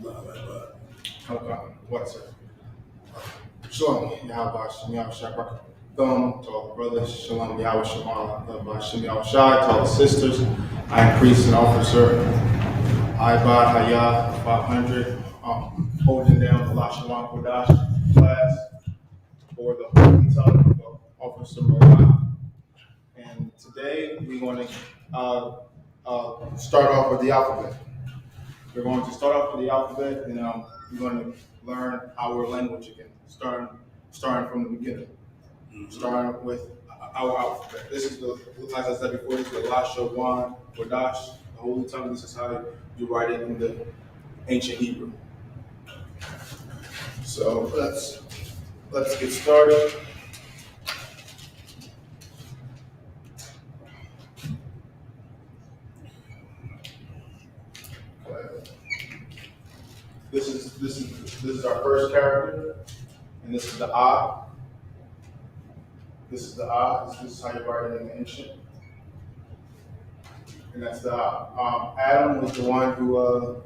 Okay, what's it? Shalom, Yahweh Shem Yahweh Shai Thumb to all the brothers, Shalom Yahweh Shem Shem Yahweh Shai to all the sisters. I am priest and officer. I Bad Hayah 500, holding down the Lashawan Qadash class for the Holy Tongue of Officer Morah. And today we're going to start off with the alphabet. We're going to start off with the alphabet, and we're going to learn our language again, starting from the beginning, starting with our alphabet. This is the, as I said before, this is the Lashawan Qadash, the Holy Tongue. This is how you write it in the ancient Hebrew. So let's get started. This is our first character, and this is the I. This is the I. This is how you write it in the ancient. And that's the I. Adam was the one who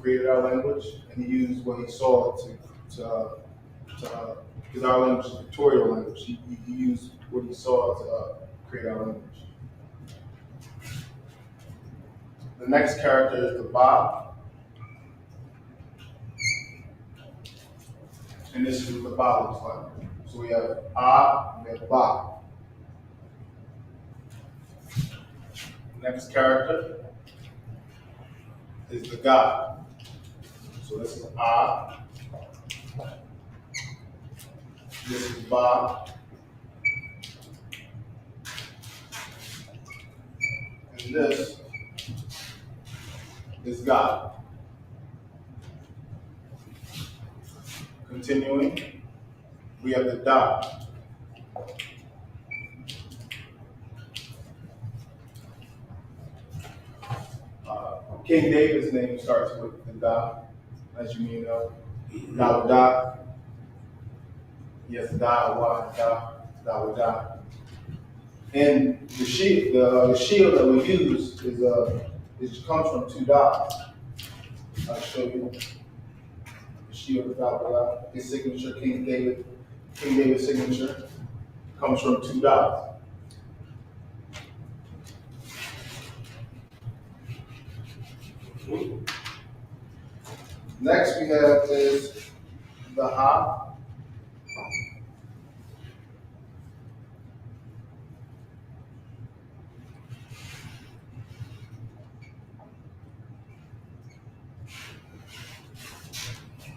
created our language, and he used what he saw to because our language is a pictorial language. He used what he saw to create our language. The next character is the Ba. And this is what the Ba looks like. So we have A, we have Ba. Next character is the Ga. So this is A. This is Ba. And this is God. Continuing, we have the Da. King David's name starts with the Da, as you may know. Da. Yes, Da. And the shield that we use is comes from two dots. I'll show you the shield of Da. His signature, King David's signature, comes from two dots. Next we have is the Ha.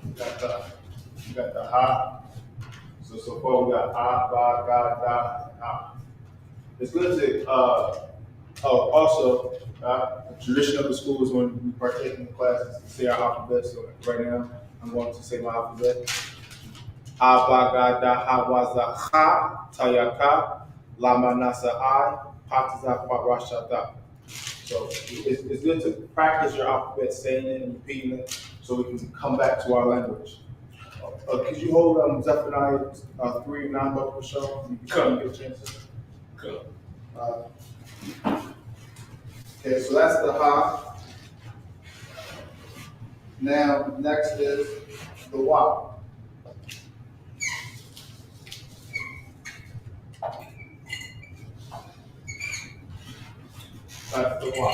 You got the Ha. So far we got A, Ba, Ga, Da, and Ha. It's good to also the tradition of the school is when we partake in the classes to say our alphabet. So right now I'm going to say my alphabet. A, Ba, Ga, Da, Ha, Wa, Za, Ha, Tayaka, Lama, Nasa, I, Pataza, Rashata. So it's good to practice your alphabet, saying it and repeating it, so we can come back to our language. Could you hold Zephaniah 3:9 up for show? You can get a chance. Cool. Okay, so that's the Ha. Now next is the Wa. That's the Wa.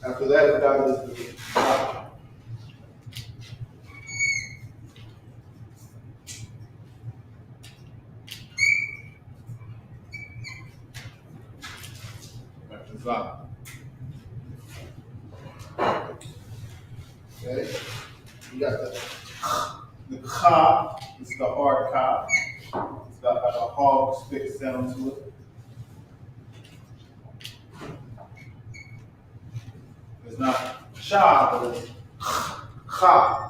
After that, we got the Ha. That's the Za. Okay, we got the Ka. This is the hard Ka. It's got like a hog stick sound to it. It's not Sha, but it's Ha.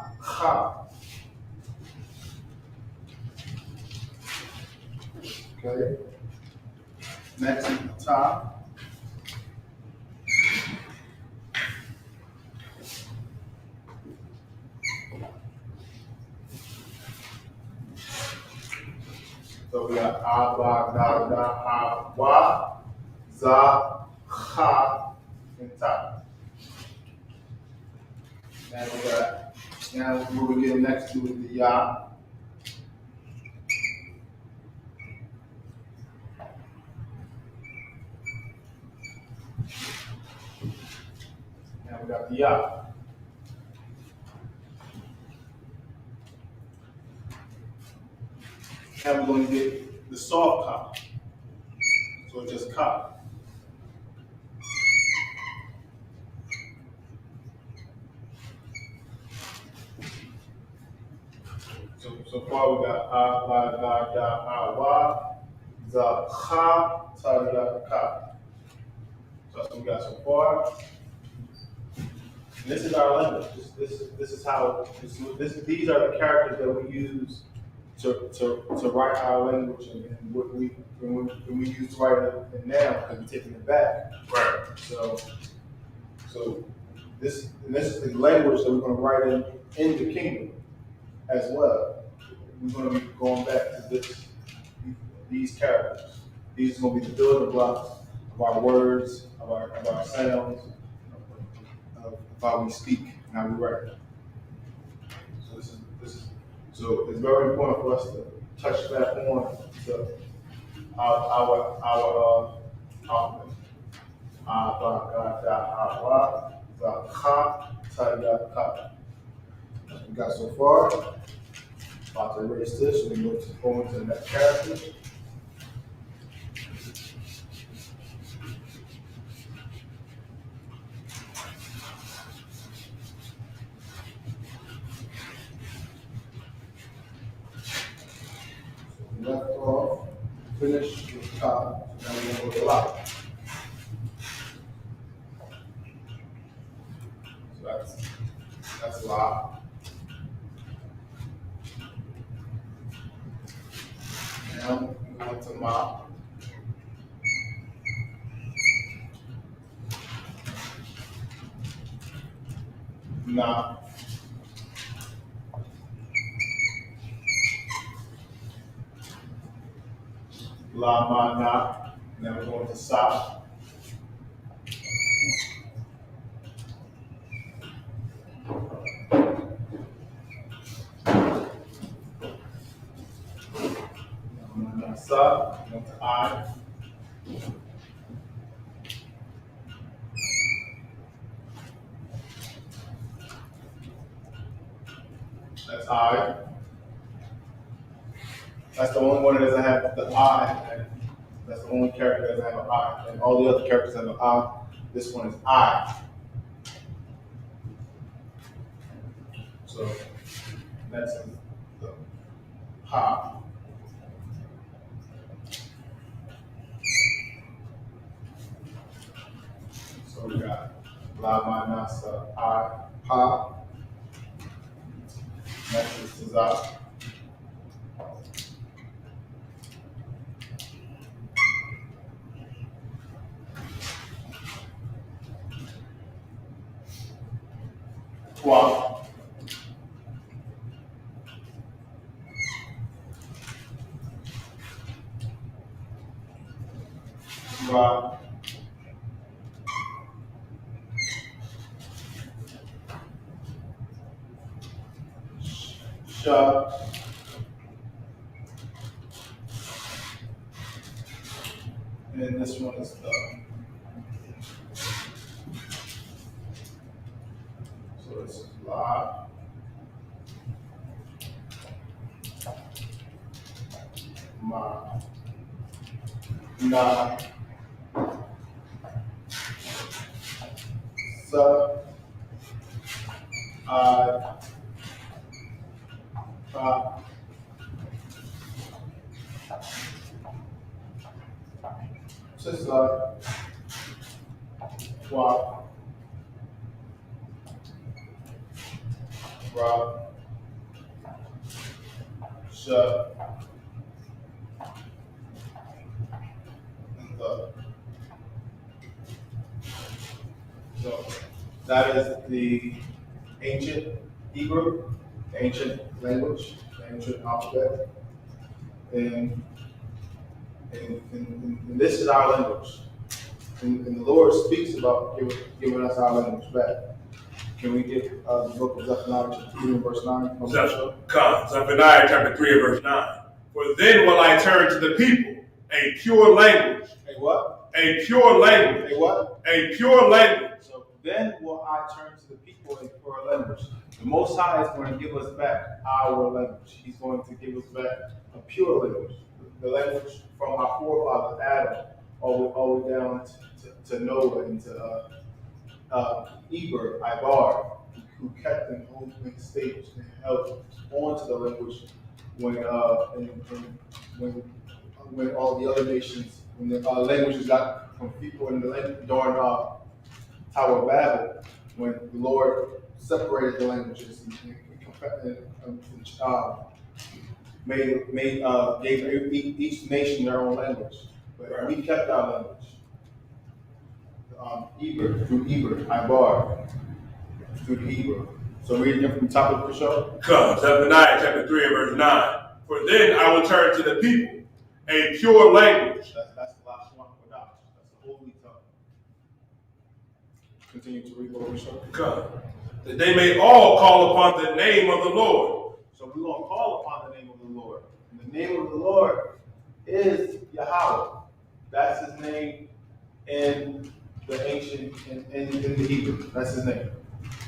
Okay. Next is the Ta. So we got A, Ba, Ga, Da, Ha, Wa, Za, Cha, and Ta. Now what we get next to is the Ya. Now we got the Ya. Now we're going to get the soft Ka. So it's just Ka. So far we got A, Ba, Ga, Da, A, Wa, Za, Cha, Ta, Ya, Ka. So that's what we got so far. And this is our language. This is how these are the characters that we use to write our language and what when we use to write it now because we're taking it back. Right. So this is the language that we're going to write in the kingdom as well. We're going to be going back to these characters. These are going to be the building blocks of our words, of our sounds, of how we speak and how we write. So it's very important for us to touch back on to our alphabet. A, Ba, Ga, Da, A, Wa, Za, Cha, Ta, Ya, Ka. That's what we got so far. About to erase this, so we go into the next character. Left off, finish with top, now we're going to go to lot. So that's lot. Now we go to Ma. Na. La, Ma, Na. Now we're going to Sa. Sa, going to I. That's I. That's the only one that doesn't have the I. And that's the only character that doesn't have an I. And all the other characters have an I. This one is I. So that's the Ha. So we got La, Ma, Na, Sa, I, Ha. Next is Za. Wa. Ra. Sha. And this one is the. So it's La. Ma. Na. Sa. I. Ha. Sisa. Wa. Ra. Sha. And the. So that is the ancient Hebrew, the ancient language, the ancient alphabet. And this is our language. and the Lord speaks about giving us our language back. Can we get the book of Zephaniah chapter 3 and verse 9? Zephaniah chapter 3 and verse 9. For then will I turn to the people a pure language. A what? A pure language. A what? A pure language. So then will I turn to the people a pure language. The Most High is going to give us back our language. He's going to give us back a pure language. The language from our forefather Adam all the way down to Noah and to Eber, Ibar, who kept in open stage and held on to the language when all the other nations, when the languages got from people in the language during Tower of Babel, when the Lord separated the languages and gave each nation their own language, but we kept our language. Eber, through Eber, Ibar, through the Eber. So reading it from the top of the show. Zephaniah chapter 3 and verse 9. For then I will turn to the people a pure language. That's the Lashawan, Qadash. That's the holy tongue. Continue to read what we show. That they may all call upon the name of the Lord. So we're going to call upon the name of the Lord. And the name of the Lord is Yahweh. That's his name in the ancient, in the Hebrew. That's his name.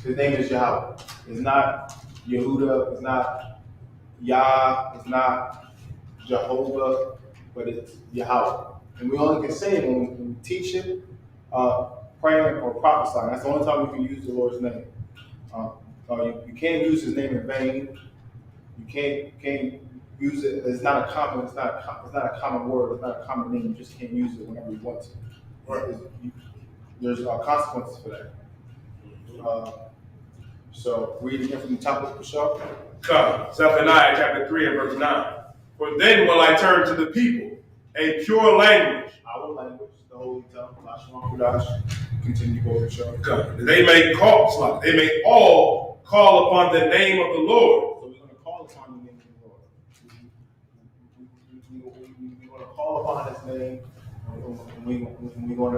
His name is Yahweh. It's not Yehuda. It's not Yah. It's not Jehovah. But it's Yahweh. And we only can say it when we teach it, praying, or prophesying. That's the only time we can use the Lord's name. You can't use his name in vain. You can't use it. It's not a common word. It's not a common name. You just can't use it whenever you want to. Right. There's consequences for that. So read again from the top of the show. Zephaniah chapter 3 and verse 9. For then will I turn to the people a pure language. Our language, the holy tongue, Lashawan, Qadash. Continue to go to the show. They may all call upon the name of the Lord. So we're going to call upon the name of the Lord. We're going to call upon his name. We're going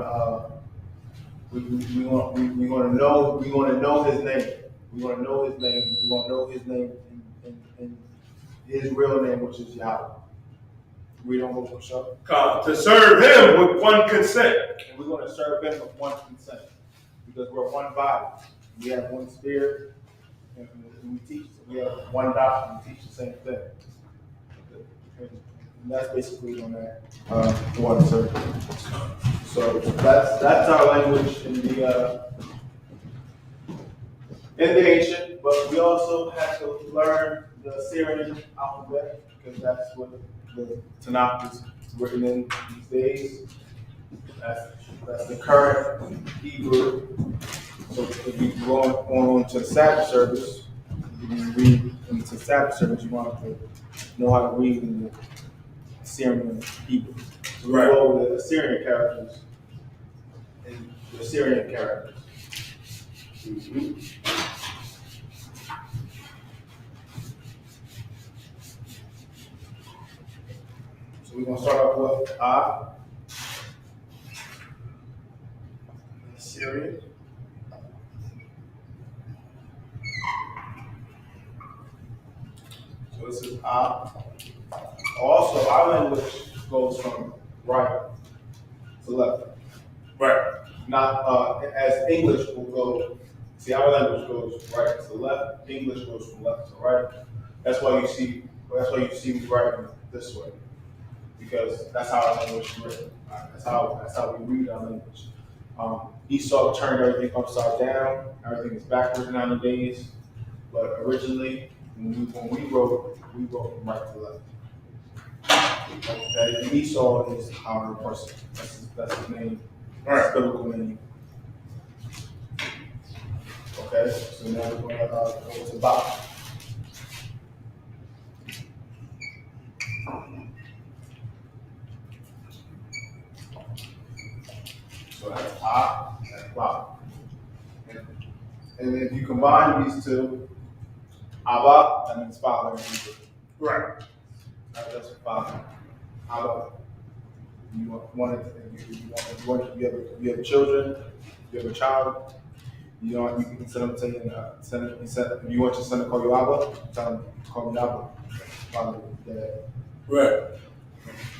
to know his name. We're going to know his name. We're going to know his name and his real name, which is Yahweh. We don't go for sure. To serve him with one consent. And we're going to serve him with one consent. Because we're one body. We have one spirit. And we teach. We have one doctrine. We teach the same thing. And that's basically on that one circle. So that's our language in the ancient, but we also have to learn the Assyrian alphabet because that's what the Tanakh is written in these days. That's the current Hebrew. So if you go on to the Sabbath service, if you read into the Sabbath service, you want to know how to read in the Assyrian Hebrew. So we go over the Assyrian characters and the Assyrian characters. So we're going to start off with Assyrian. So this is Also, our language goes from right to left. Right. Not as English will go. See, our language goes right to left. English goes from left to right. That's why you see me writing this way, because that's how our language is written. That's how we read our language. I.S.U.P. turned everything upside down. Everything is backwards nowadays. But originally, when we wrote from right to left. Okay, Esau is our person. That's his name. That's his biblical name. Okay, so now we're going to go to Bach. So that's that's Bach. And if you combine these two, Abba, that means father in Hebrew. Right. That's father. Abba you have children, you have a child, you can send them to if you want your son to call you Abba, tell him to call me Abba, Father, Dad. Right.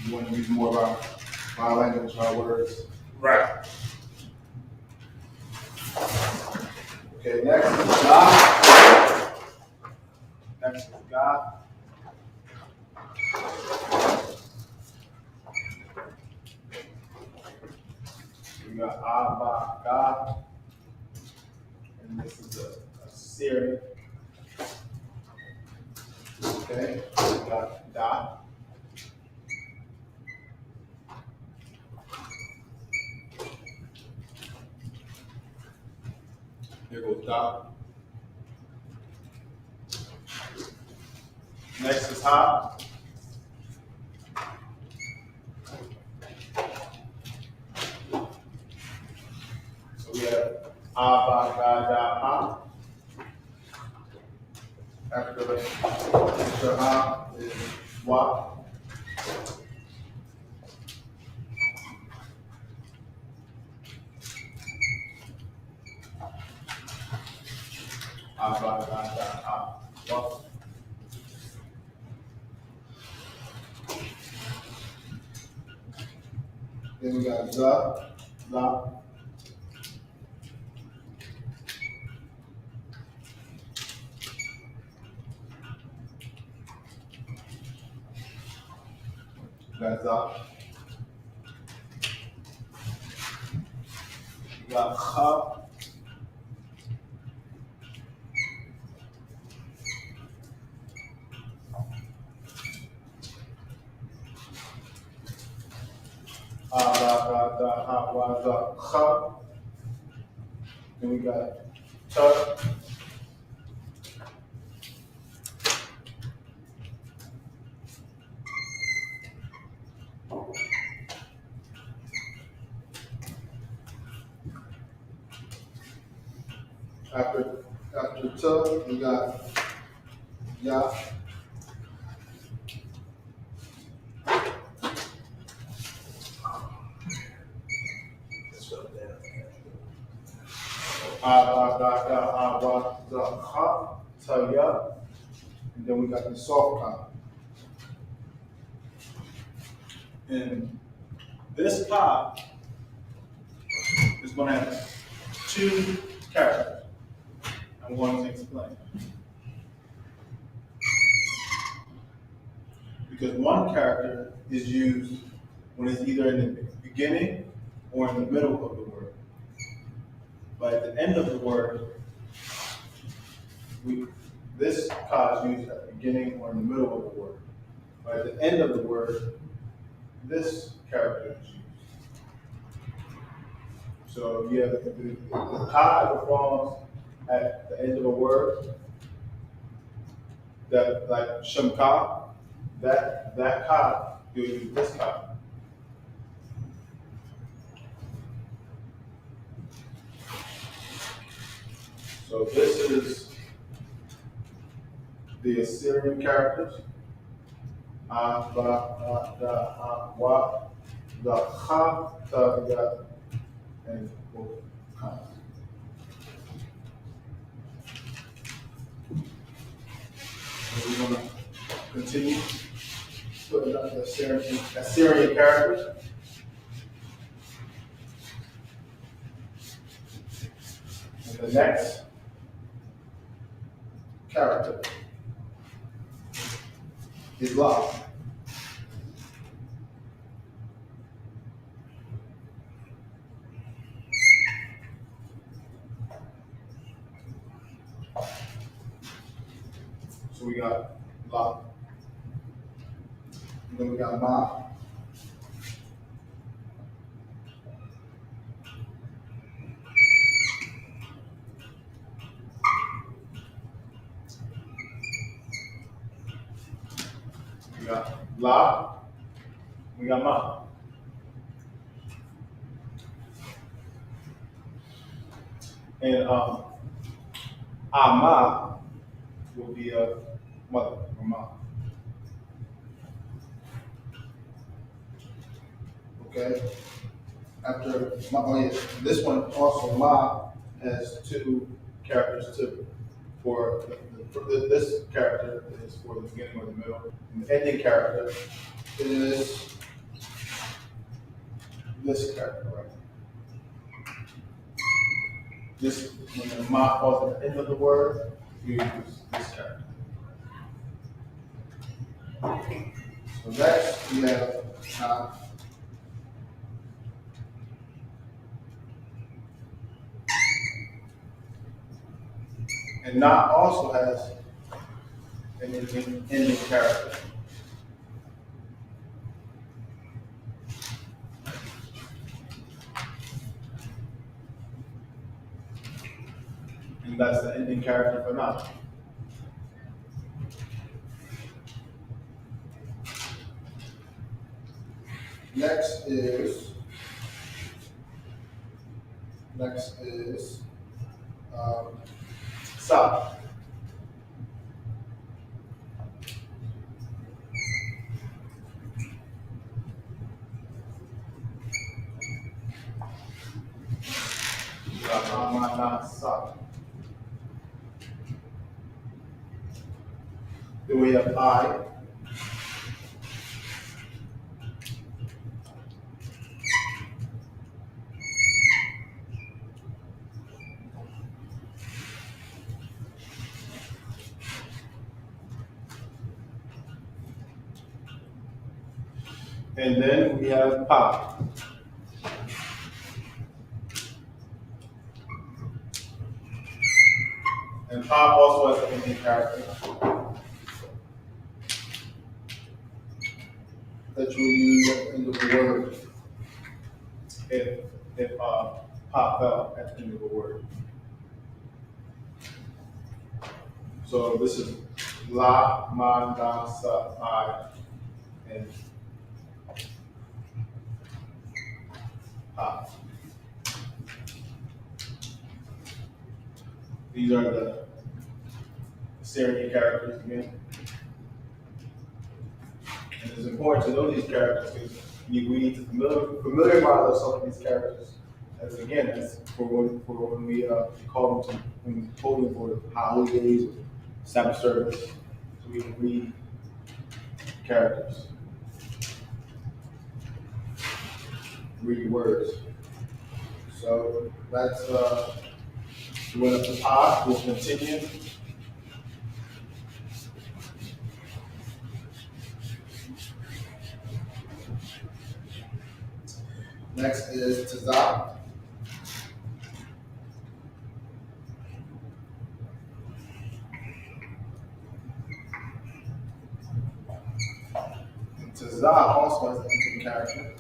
You want to use more of our language, our words. Right. Okay, next is God. Next is God. We got Abba, God. And this is a Syrian. Okay, we got Da. Here goes Da. Next is Ha. So we have Abba, God, Da, Ha. After Ha is Wa. Abba, God, Da, Ha, Wa. Then we got Za, La. Got Za. We got Ha. Abba, God, Da, Ha, Wa, Za, Ha. Then we got Ta. After Ta, we got Ya. Abba, God, Da, Ha, Wa, Za, Ha, Ta, Ya. And then we got the soft ka. And this ka is going to have two characters. I'm going to explain. Because one character is used when it's either in the beginning or in the middle of the word. But at the end of the word, this ka is used at the beginning or in the middle of the word. But at the end of the word, this character is used. So you have the ka that falls at the end of a word, that like Shemka, that ka, you'll use this ka. So this is the Assyrian characters. A, ba, a, da, a, wa, da, ha, ta, ya, and wo, ka. So we're going to continue putting up the Assyrian characters. And the next character is La. So we got La. And then we got Ma. We got La. We got Ma. And Ama will be a mother or mom. Okay. After Ma, oh yeah, this one also Ma has two characters too. This character is for the beginning or the middle. And the ending character is this character right here. This, when the Ma falls at the end of the word, you use this character. So next we have and Na also has an ending character. And that's the ending character for Na. Next is Sa. Sa. Then we have I. And then we have Pa. And Pa also has an ending character that you will use at the end of the word if Pa fell at the end of the word. So this is La, Ma, Na, Sa, I, and Pa. These are the Syrian characters again. And it's important to know these characters because we need to familiarize ourselves with these characters. As again, as for when we call them to when we call them for holidays or Sabbath service, so we can read characters, read words. So that's we went up to Pa. We'll continue. Next is Tizah. Tizah also has an ending character.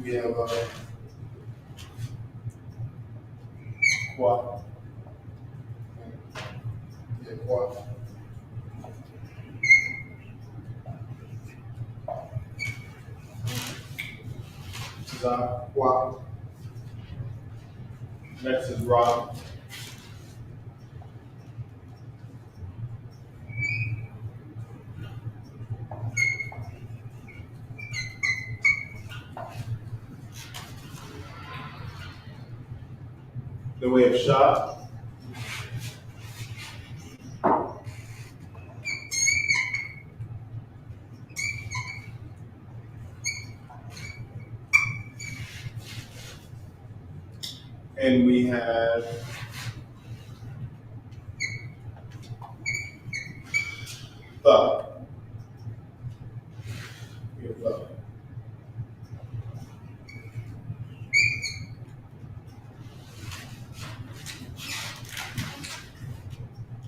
We have Qua. Yeah, Qua. Tizah, Qua. Next is Ra. Then we have Shah. And we have Tha. We have Tha.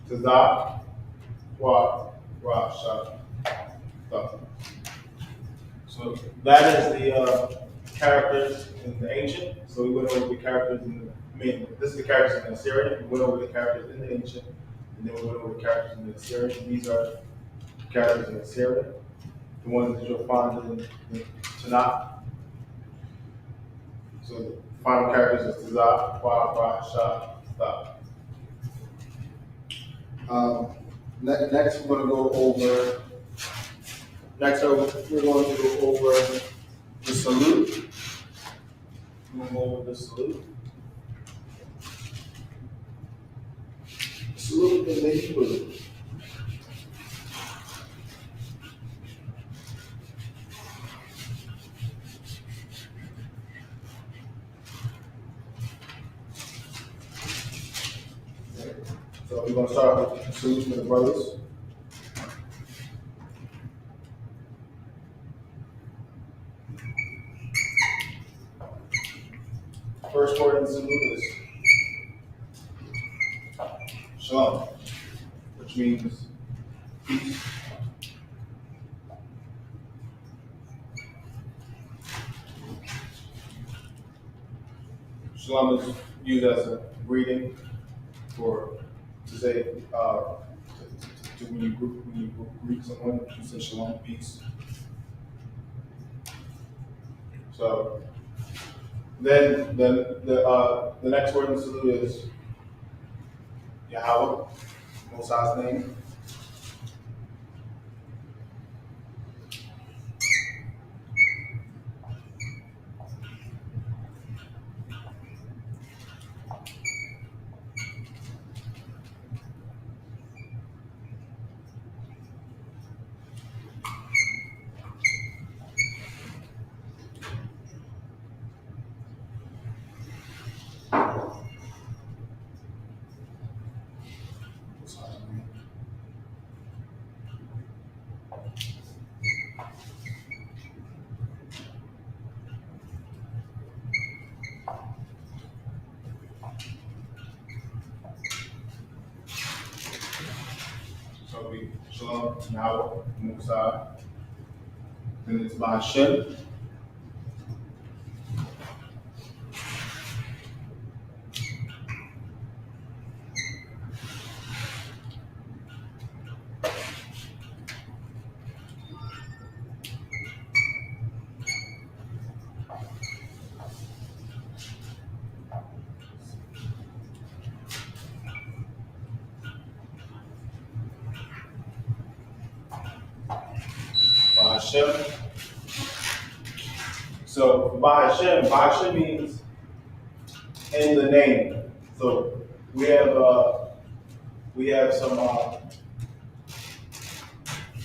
Tizah, Qua, Ra, Shah, Tha. So that is the characters in the ancient. So we went over the characters in the, this is the characters in the Assyrian. We went over the characters in the ancient, and then we went over the characters in the Assyrian. These are characters in the Assyrian, the ones that you'll find in the Tanakh. So Final characters is Tizah, Ba, Ba, Sha, Tha. Next, we're going to go over. Next, we're going to go over the salute. We're going to go over the salute. Salute in the Hebrew. So we're going to start with the salute to the brothers. First word in the salute is Shalom, which means peace. Shalom is used as a greeting for to say when you greet someone, you say shalom, peace. So then the next word in the salute is Yahweh, Most High's name. Most High's name. So it'll be Shalom, Yahweh, Most High. Then it's Hashem. Hashem. So by Hashem means in the name. So we have some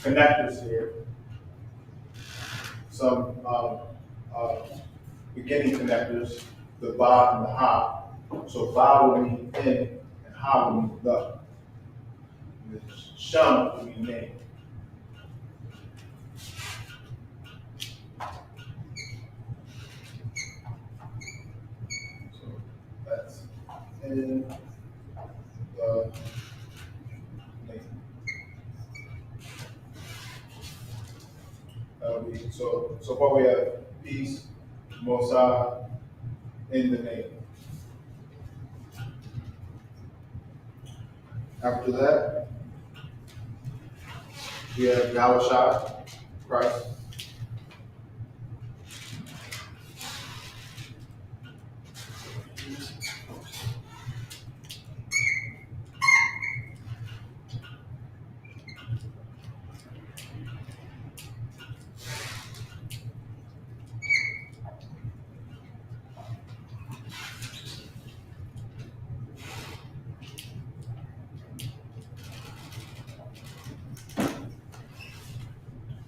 connectors here, some beginning connectors, the ba and the ha. So ba will mean in, and ha will mean the. And the sham will mean name. So that's in the name. So far we have peace, Most High, in the name. After that, we have Yahweh, Christ.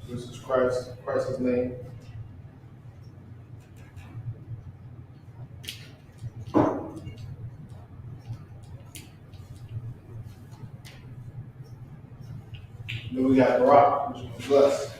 This is Christ's name. Then we got Barak, which means blessed.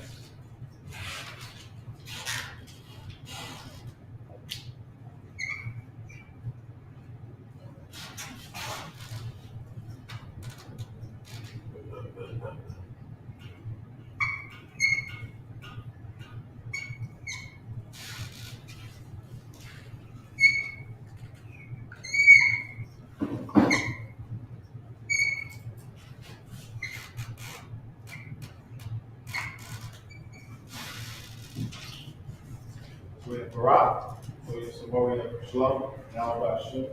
We have Barak, so so far we have Shalom, Yahweh Hashem,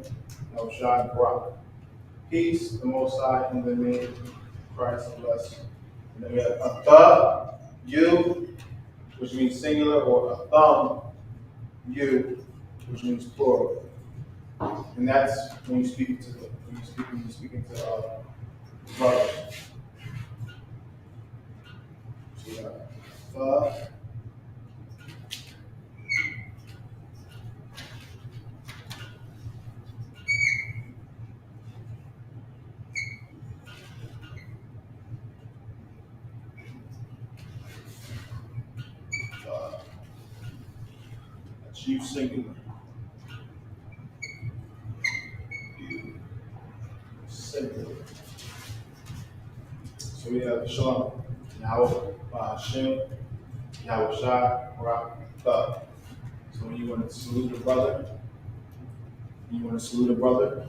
Yahweh Shai, Barak. Peace, the Most High, in the name of Christ, bless you. And then we have a thumb, you, which means singular, or a thumb, you, which means plural. And that's when you speak to brothers. So we have that's you singular. You singular. So we have Shalom, Yahweh Hashem, Yahweh Shai, Barak, Thug. So when you want to salute a brother,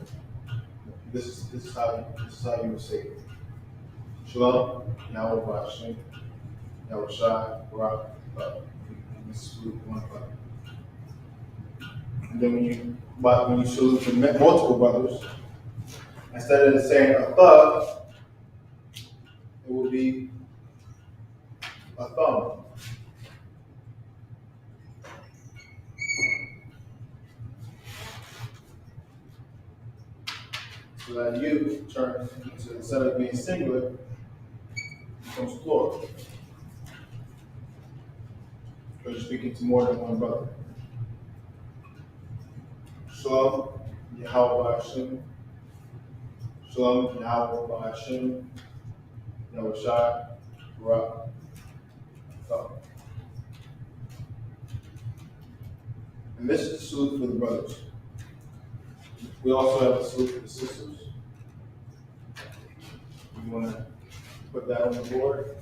this is how you would say it. Shalom, Yahweh Hashem, Yahweh Shai, Barak, Thug. You salute one brother. And then when you salute the multiple brothers, instead of saying a thug, it will be a thumb. So that you turns into, instead of being singular, becomes plural. Because you're speaking to more than one brother. Shalom, Yahweh Hashem. Shalom, Yahweh Hashem. Yahweh Shai, Barak, Thug. And this is the salute for the brothers. We also have a salute for the sisters. You want to put that on the board?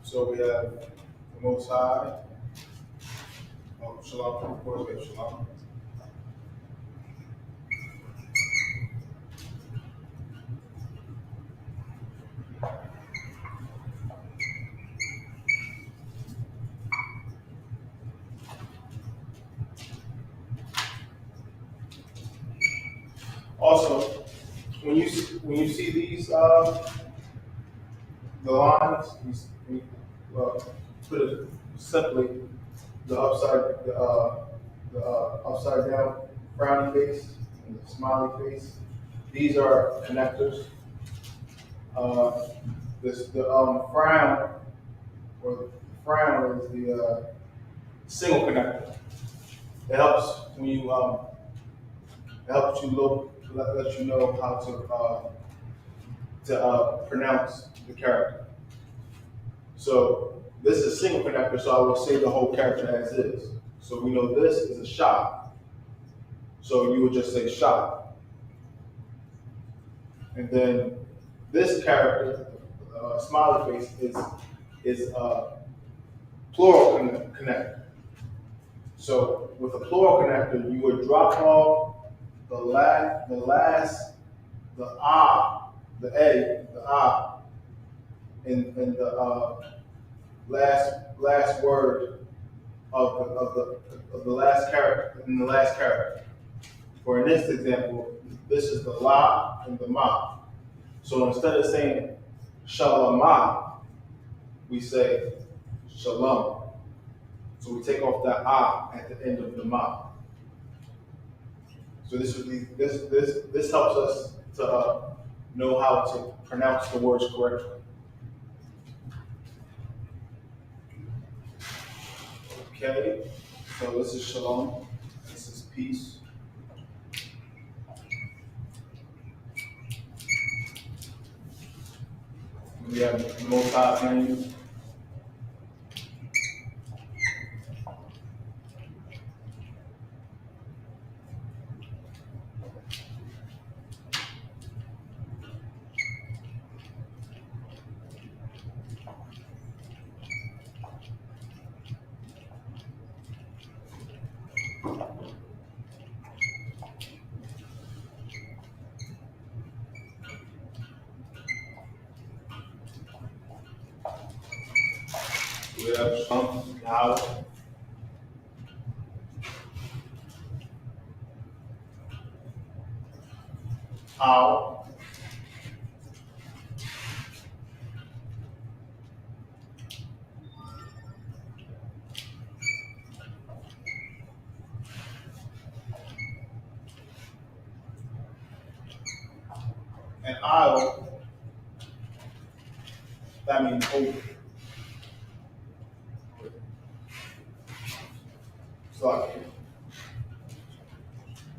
So we have the Most High. Oh, Shalom, of course, we have Shalom. Also, when you see these the lines, put it simply, the upside down frowny face and the smiley face. These are connectors. The frown is the single connector. It helps when you it helps you let you know how to pronounce the character. So this is a single connector, so I will say the whole character as is. So we know this is a shot. So you would just say shot. And then this character, smiley face, is plural connector. So with a plural connector, you would drop off the A, in the last word of the last character in the last character. For in this example, this is the la and the ma. So instead of saying shalama, we say shalom. So we take off that at the end of the ma. So this helps us to know how to pronounce the words correctly. Okay, so this is shalom. This is peace. We have the Most High name. have Shalom, Yahweh. How. And I'll, that means over. So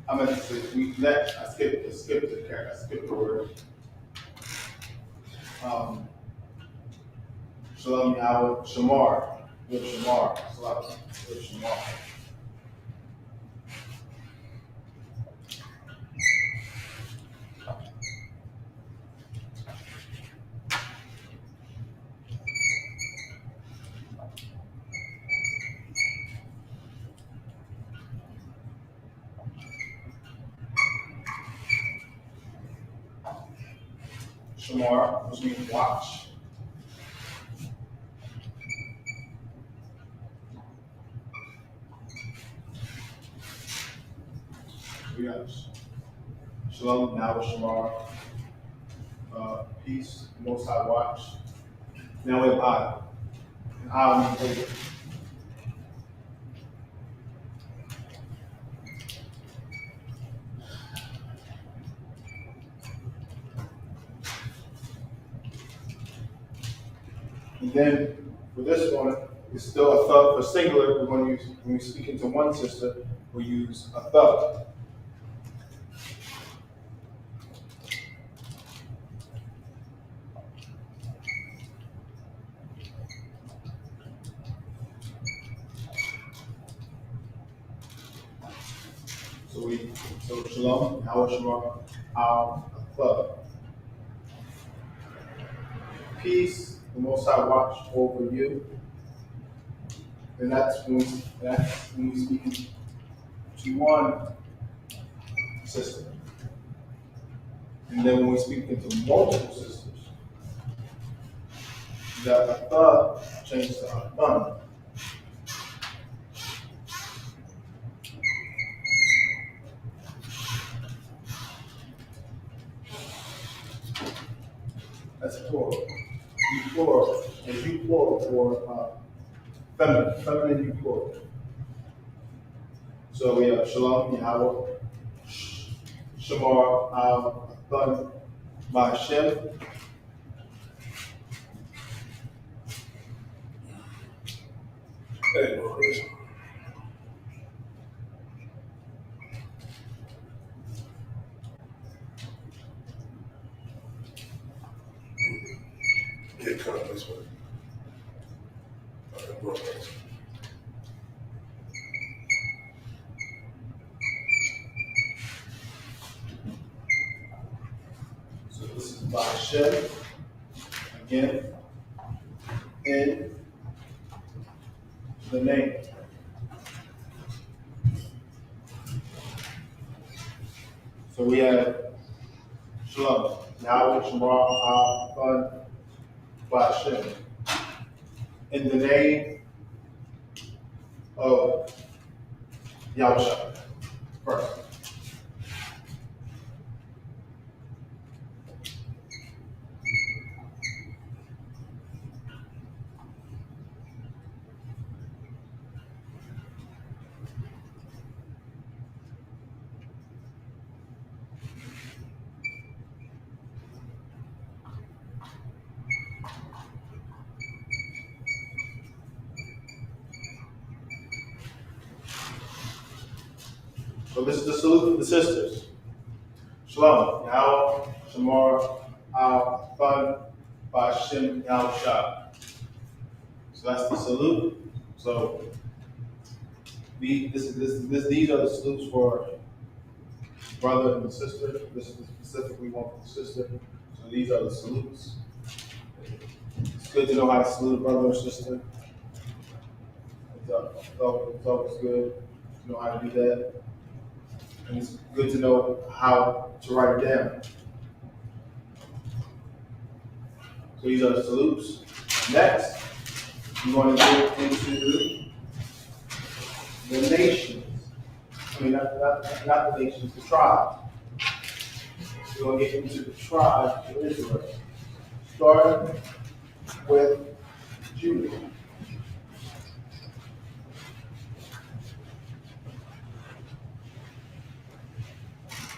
I meant to say, I skipped the word. Shalom Yahweh, Shamar, with Shamar, with Shamar. Shamar, which means watch. We got Shalom, Yahweh, Shamar, peace, Most High watch. Now we have I. And I means over. And then for this one, it's still a thug for singular, but when we speak into one sister, we use a thug. So Shalom, Yahweh Shamar, our thug. Peace, the Most High watch over you. And that's when we speak to one sister. And then when we speak into multiple sisters, that a thug changes to a thun. That's plural. You plural, and you plural for feminine you plural. So we have Shalom, Yahweh, Shamar, Thun, Hashem. Hey, Lord. Get cut this way. So this is by Hashem. Again, in the name. So we have Shalom, Yahweh, Shamar, Thun, Hashem. In the name of Yahweh first. So this is the salute of the sisters. Shalom, Yahweh, Shamar, Thun, Hashem, Yahweh Shah. So that's the salute. So these are the salutes for brother and sister. This is specifically one for the sister. So these are the salutes. It's good to know how to salute a brother or sister. It's always good to know how to do that. And it's good to know how to write it down. So these are the salutes. Next, You're going to get into the nations. I mean, not the nations, the tribes. We're going to get into the tribes of Israel, starting with Judah.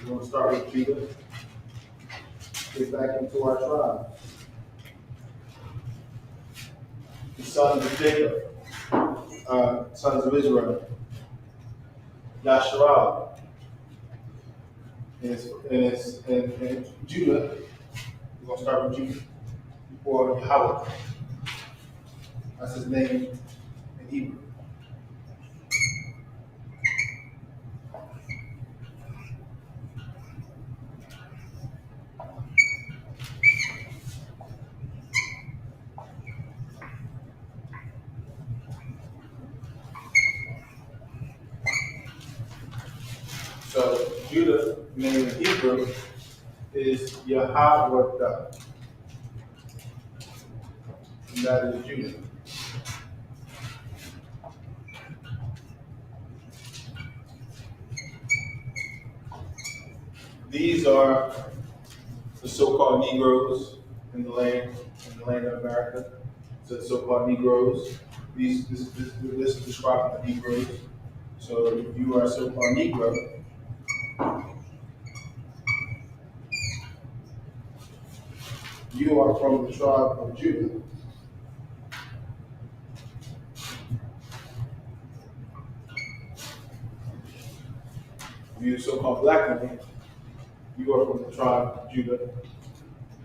We're going to start with Judah, get back into our tribe. The sons of Jacob, sons of Israel, Lashawan, and Judah. We're going to start with Judah, or Yahweh. That's his name in Hebrew. So Judah, name in Hebrew, is Yahweh, and that is Judah. These are the so-called Negroes in the land of America. So the so-called Negroes. This is describing the Negroes. So if you are a so-called Negro, you are from the tribe of Judah. If you're a so-called black man, you are from the tribe of Judah,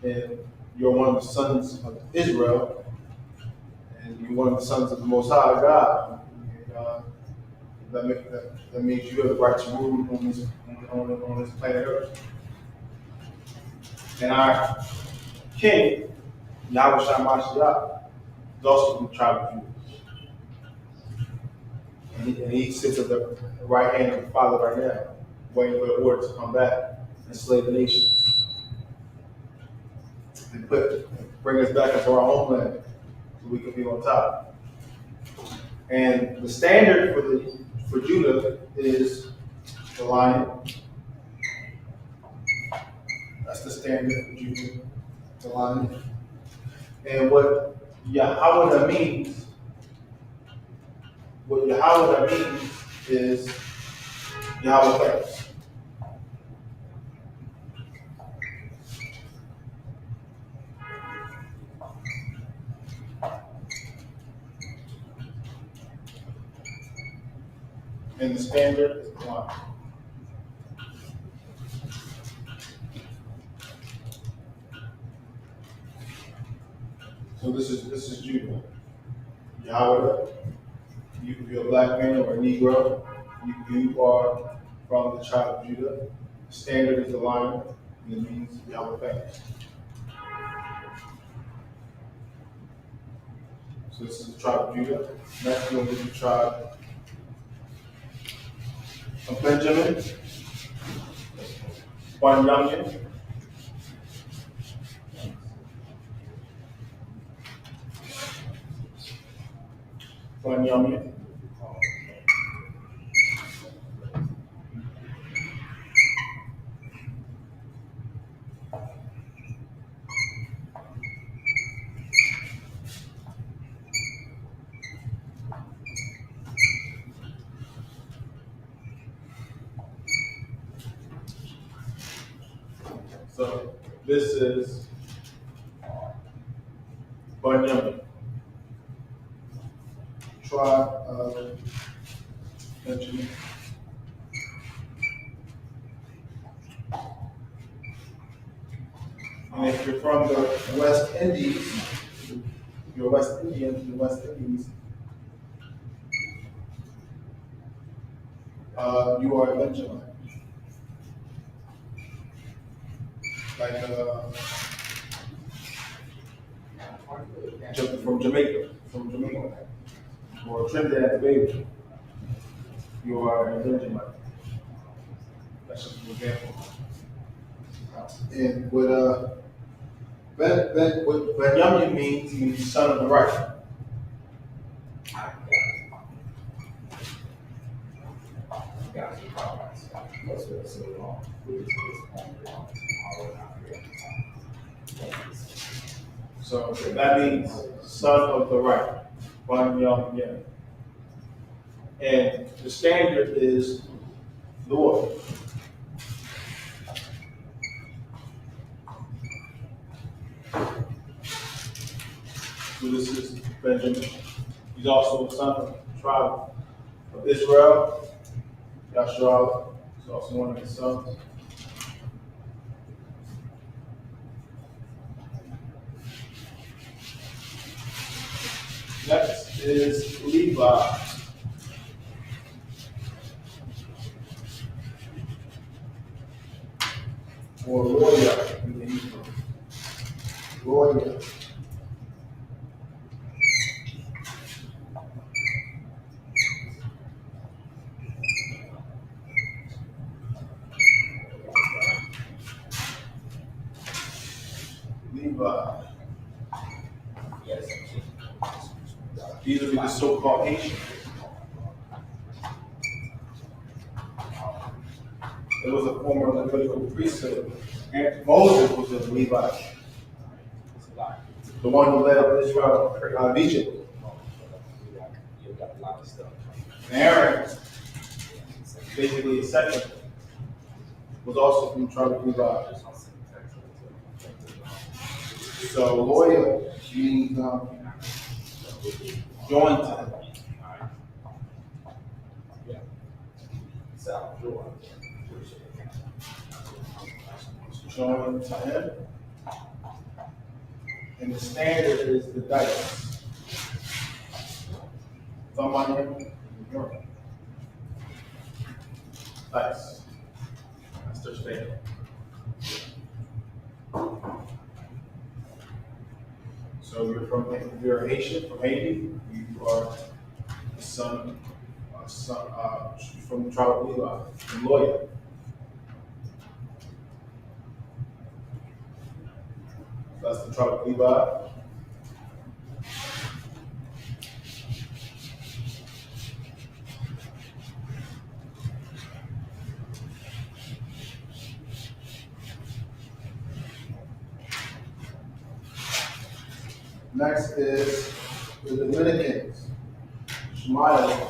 and you're one of the sons of Israel, and you're one of the sons of the Most High God. And, that means you have the right to rule on this planet Earth. And our king, Yahweh Mashiach, is also from the tribe of Judah. And he sits at the right hand of the Father right now, waiting for the order to come back and slay the nations. And bring us back into our homeland so we can be on top. And the standard for Judah is the lion. That's the standard for Judah, the lion. And what Yahweh means is Yahweh thanks. And the standard is the lion. So this is Judah. Yahweh. You can be a black man or a Negro. You are from the tribe of Judah. The standard is the lion, and it means Yahweh thanks. So this is the tribe of Judah. Next we'll do the tribe of Benjamin, Bunyamin, Bunyamin. So this is Bunyamin, tribe of Benjamin. And if you're from the West Indies, you're West Indian in the West Indies, you are a Benjamin. Like from Jamaica, or Trinidad and Tobago, you are a Benjamin. That's just an example. And what Benjamin means son of the right. So that means son of the right. One young, yeah. And the standard is Lord. So this is Benjamin. He's also a son of the tribe of Israel. Yashua is also one of his sons. Next is Levi. Or lawyer in the Hebrew. Lawyer. Levi. These would be the so-called ancients. It was a former Levitical priesthood. And Moses was a Levite. The one who led up Israel out of Egypt. And Aaron, basically his second, was also from the tribe of Levi. So loyal means joined to him. Joined to him. And the standard is the dice. Thumb on him. Dice. That's their standard. So if you're Haitian from Haiti, you are a son from the tribe of Levi, a lawyer. That's the tribe of Levi. Next is the Dominicans, Shemaiah.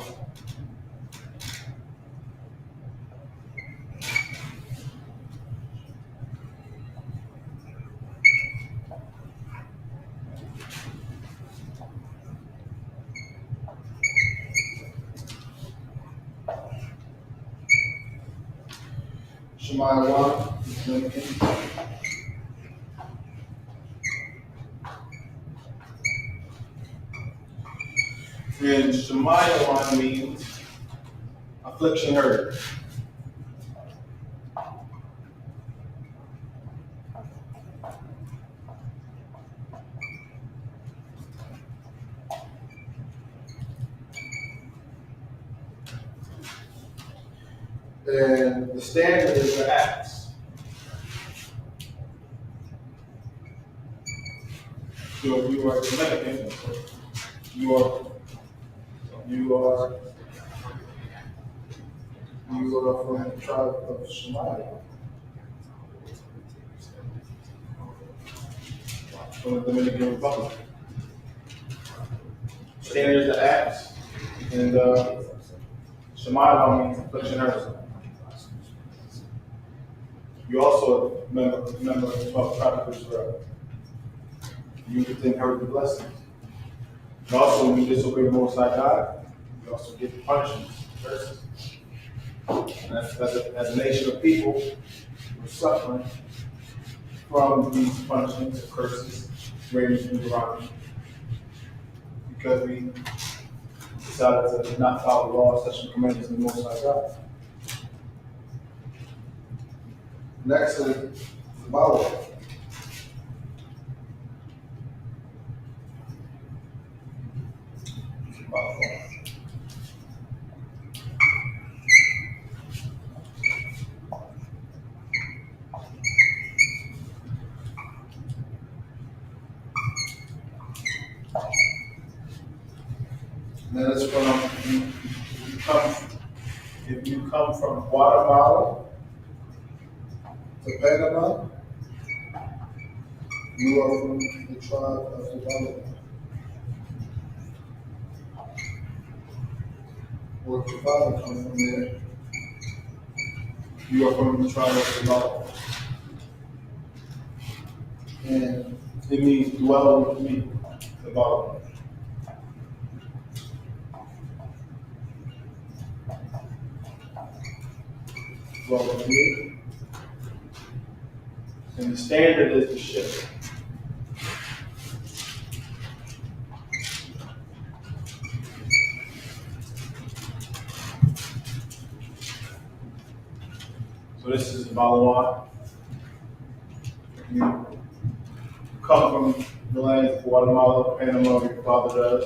Shemaiah 1, Dominican. And Shemaiah 1 means affliction heard. And the standard is the Acts. So if you are Dominican, you are from the tribe of Shemaiah. From the Dominican Republic. Standard is the Acts. And Shemaiah means affliction heard. You also remember the 12 tribes of Israel. You would inherit the blessings. And also, when you disobey the Most High God, you also get punishments, curses. And as a nation of people, we're suffering from these punishments and curses ranging from Deuteronomy because we decided to not follow the laws, such as commandments of the Most High God. Next is the Bible. And then it's from if you come from Guatemala to Panama, you are from the tribe of Israelite. Or if your father comes from there, you are from the tribe of Israelite. And it means dwell with me, the Bible. Dwell with me. And the standard is the ship. So this is Malawan. You come from the lands of Guatemala, Panama, your father does.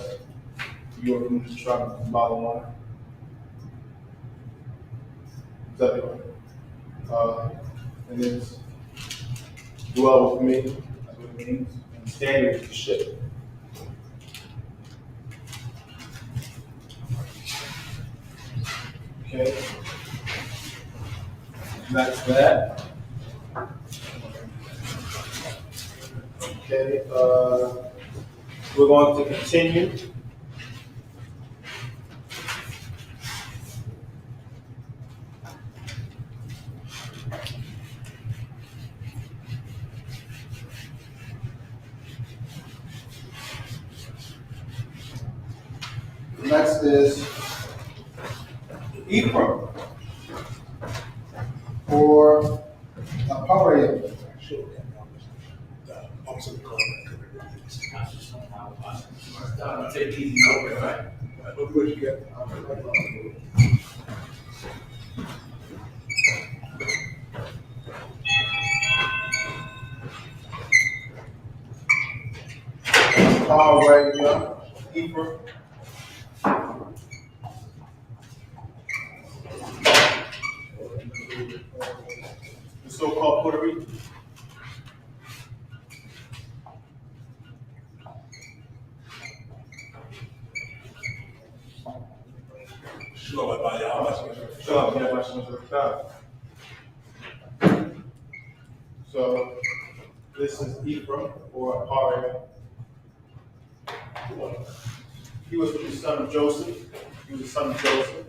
You are from the tribe of Malawan. Is that it? And it's dwell with me, that's what it means. And the standard is the ship. Okay. And that's that. Okay, we're going to continue. Next is Ephraim, or Aparim. Take these numbers, right? Look what you get. All right, yeah. Ephraim. The so-called Puerto Rican. Shalom, by Yahweh. Shalom, yeah, my son is God. So this is Ephraim, or Aparim. He was the son of Joseph. He was the son of Joseph.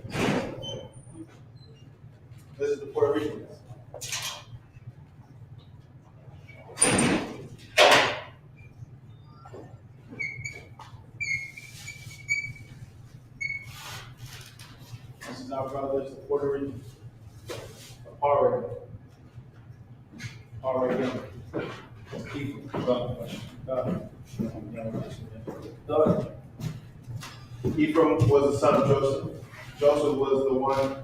This is the Puerto Rican. This is our brothers, the Puerto Rican. Aparim. Aparim. Ephraim was the son of Joseph. Joseph was the one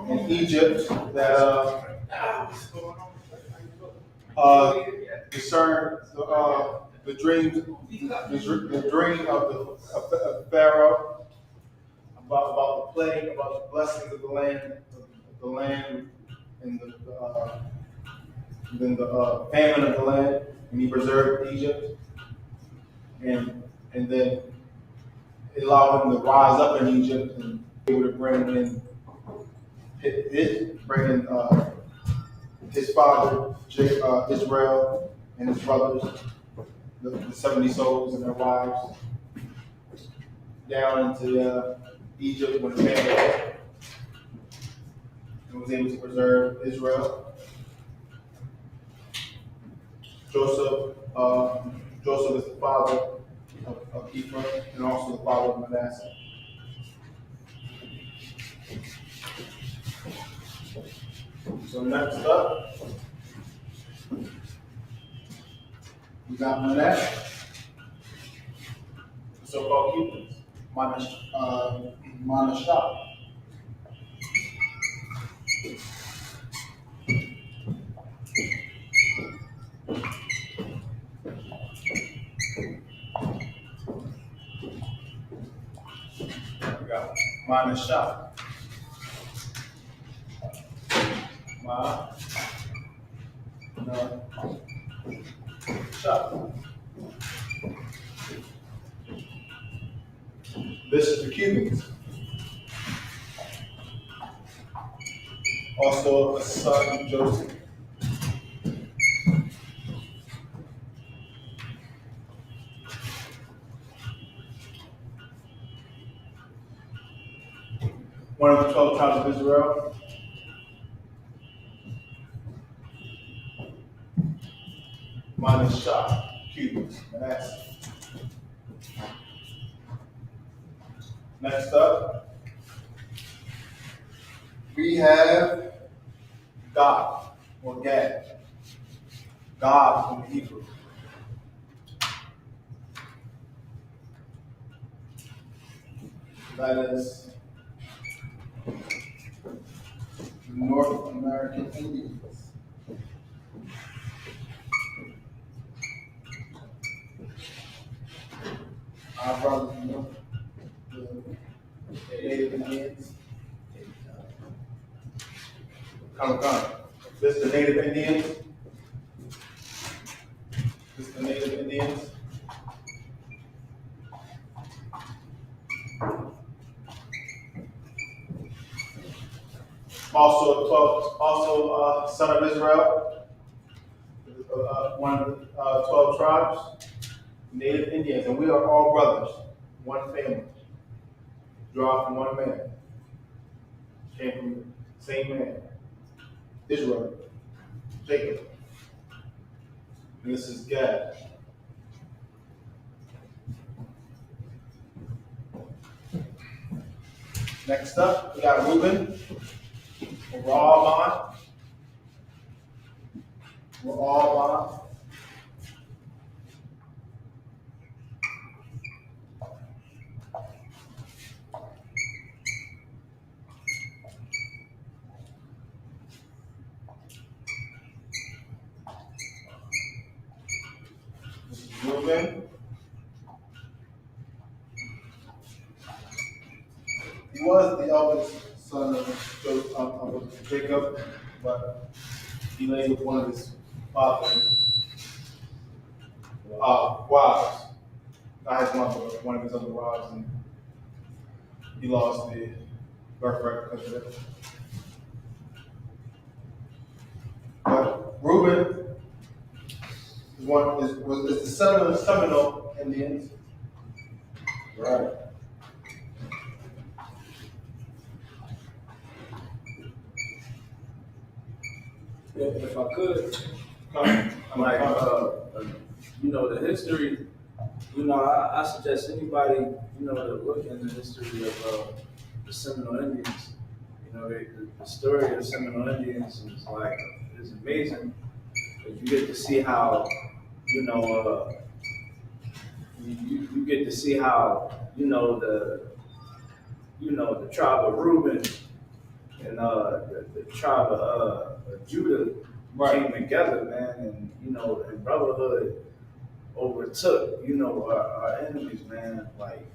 in Egypt that discerned the dream of Pharaoh about the plague, about the blessings of the land, and then the famine of the land, and he preserved Egypt, and then it allowed him to rise up in Egypt and be able to bring in his father, Israel, and his brothers, the 70 souls and their wives, down into Egypt when the famine hit, and was able to preserve Israel. Joseph is the father of Ephraim and also the father of Manasseh. So next up, we got Manasseh, the so-called Cubans, Manashah. We got Manashah. This is the Cubans. Also a son of Joseph. One of the 12 tribes of Israel. Minus Shah, Cubans, Manasseh. Next up, we have God, or Gad. God in the Hebrew. That is North American Indians. Our brothers, you know, the Native Indians. Come. This is the Native Indians. This is the Native Indians. Also son of Israel, one of the 12 tribes, Native Indians, and we are all brothers, one family, drawn from one man, came from the same man, Israel, Jacob. And this is Gad. Next up, we got Reuben. We're all bond. We're all bond. This is Reuben. He was the eldest son of Jacob, but he lay with one of his father's wives. Not his mother, but one of his other wives, and he lost the birthright because of it. But Reuben is the son of the Seminole Indians. Right. Yeah, if I could, Like, you know, the history, you know, I suggest anybody, you know, to look in the history of the Seminole Indians. You know, the story of the Seminole Indians is amazing. But you get to see how, you know, you get to see how, you know, the tribe of Reuben and the tribe of Judah came together, man, and you know, and brotherhood overtook, you know, our enemies, man. Like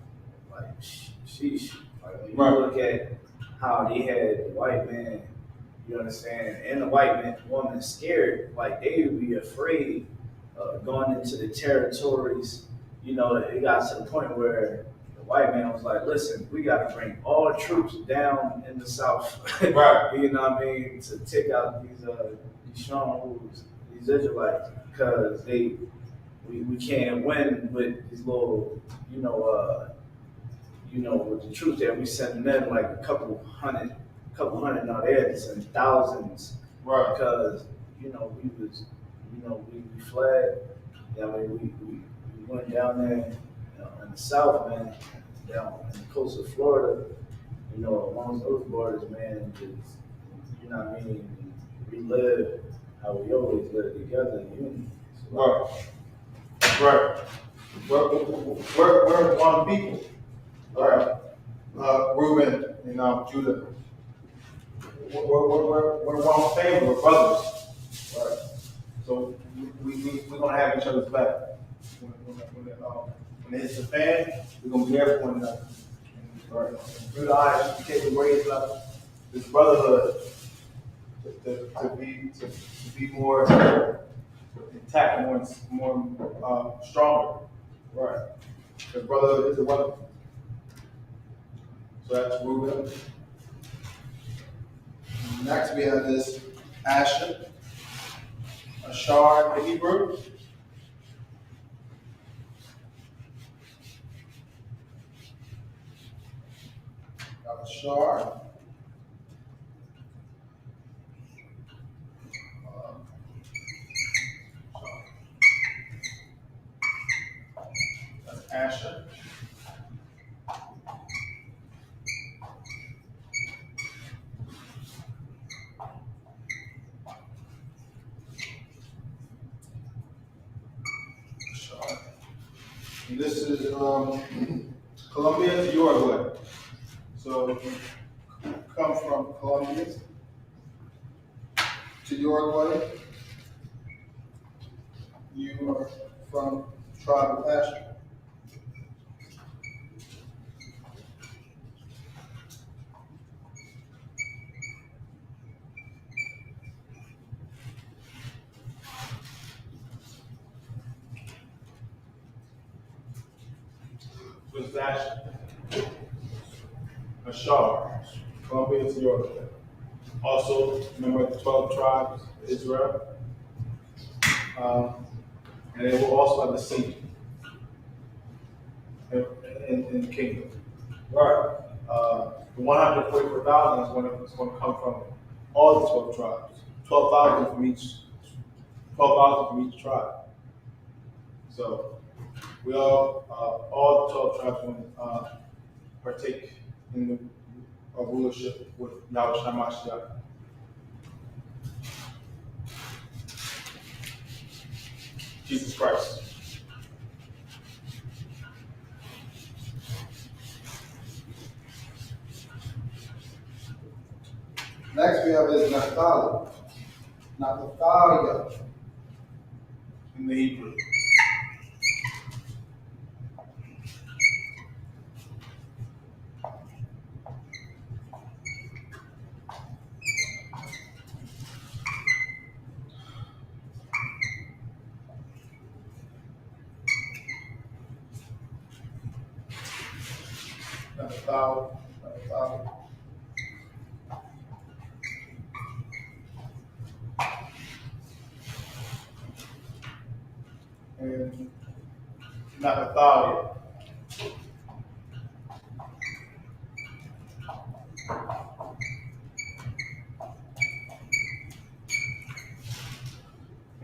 sheesh. Like when you look at how they had the white man, you understand, and the woman scared, like they would be afraid going into the territories. You know, it got to the point where the white man was like, listen, we got to bring all troops down in the south. Right. You know what I mean? To take out these strongholds, these Israelites, because we can't win with these little, with the troops that we sending in, like a couple hundred. Now they had to send thousands, right? Because we fled. Yeah, I mean, we went down there in the south, man, down in the coast of Florida. You know, along those borders, man, just, you know what I mean. We live how we always live together in unity. So, right. We're one people. Right. Reuben and Judah. We're one family. We're brothers. Right. So we're gonna have each other's back. When it's the fan, we're gonna be there for one another. Right. Through the I.S.U.K, we raise up this brotherhood to be more intact, more stronger. Right. The brotherhood is a weapon. So that's Reuben. Next we have this Asher, Ashar in the Hebrew. Ashar. That's Asher. Ashar. And this is Colombia to Uruguay. So if you come from Colombia to Uruguay, you are from the tribe of Asher. Was Asher. Ashar, Colombia to Uruguay. Also, remember the 12 tribes of Israel. And they will also have the same in the kingdom. Right. The 144,000 is going to come from all the 12 tribes. 12,000 from each tribe. So we all the 12 tribes will partake in the rulership with Yahweh Mashiach. Jesus Christ. Next we have is Naphtali. Naphtali in the Hebrew. Naphtali. And Naphtali.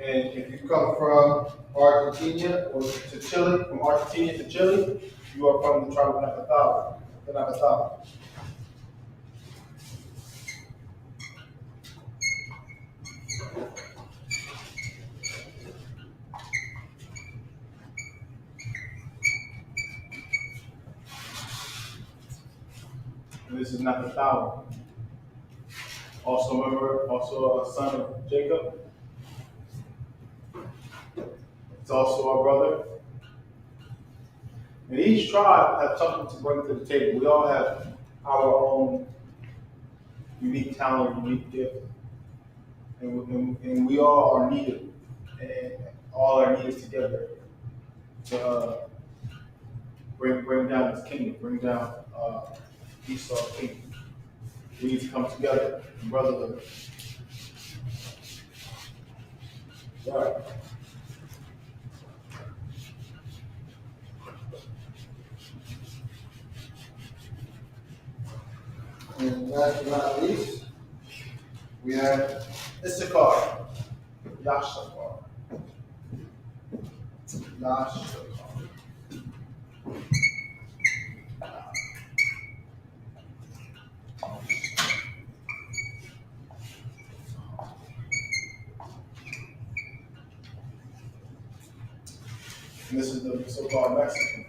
And if you come from Argentina or to Chile, from Argentina to Chile, you are from the tribe of Naphtali. The Naphtali. And this is Naphtali. Also remember, also a son of Jacob. It's also our brother. And each tribe has something to bring to the table. We all have our own unique talent, unique gift. And we all are needed. And all are needed together to bring down this kingdom, bring down Esau's kingdom. We need to come together in brotherhood. Right. And last but not least, we have Issachar. Yashakar. Yashakar. And this is the so-called Mexicans.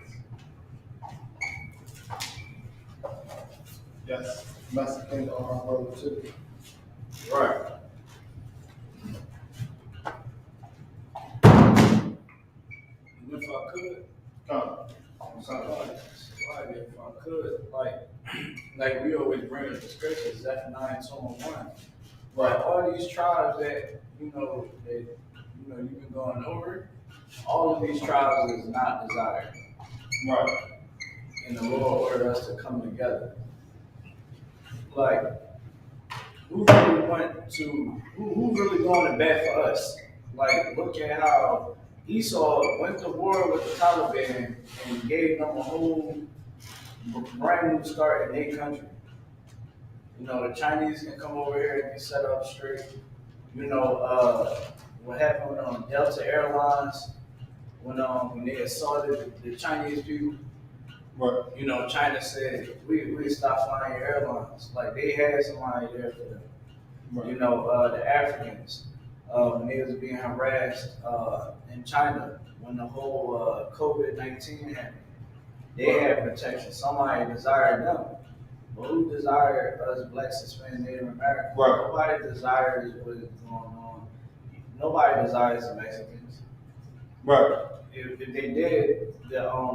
Yes, Mexicans are our brother too. Right. And if I could, if I could, like we always bring up the scriptures, Zephaniah 2:1. Like all these tribes that you've been going over, all of these tribes is not desired. Right. And the Lord ordered us to come together. Like who really went to who really going to bat for us? Like, look at how Esau went to war with the Taliban and gave them a whole brand new start in their country. You know, the Chinese can come over here and get set up straight. You know, what happened with Delta Airlines when they assaulted the Chinese people. Right. You know, China said we stop flying your airlines. Like they had somebody there for them. Right. You know, the Africans when they was being harassed in China when the whole COVID-19 happened. They had protection. Somebody desired them. But who desired us blacks, Hispanic, Native Americans? Right. Nobody desires what is going on. Nobody desires the Mexicans. Right. If they did,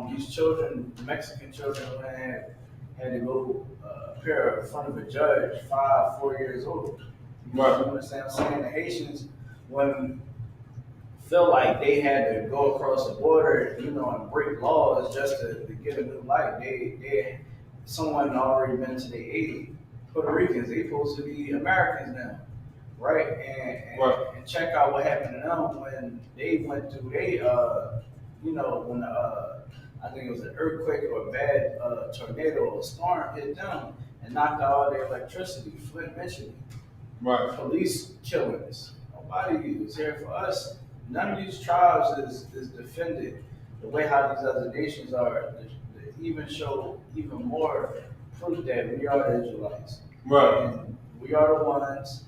these children, Mexican children, had to go appear in front of a judge 5-4 years old. Right. You understand what I'm saying? The Haitians, when felt like they had to go across the border, you know, and break laws just to get a new life. Someone had already been to the aid. Puerto Ricans, they supposed to be Americans now, right? And check out what happened to them when they went through you know, when I think it was an earthquake or a bad tornado or storm hit them and knocked out all their electricity, Flint, Michigan. Right. Police killings. Nobody is here for us. None of these tribes is defended the way how these other nations are. They even show even more proof that we are the Israelites. Right. And we are the ones.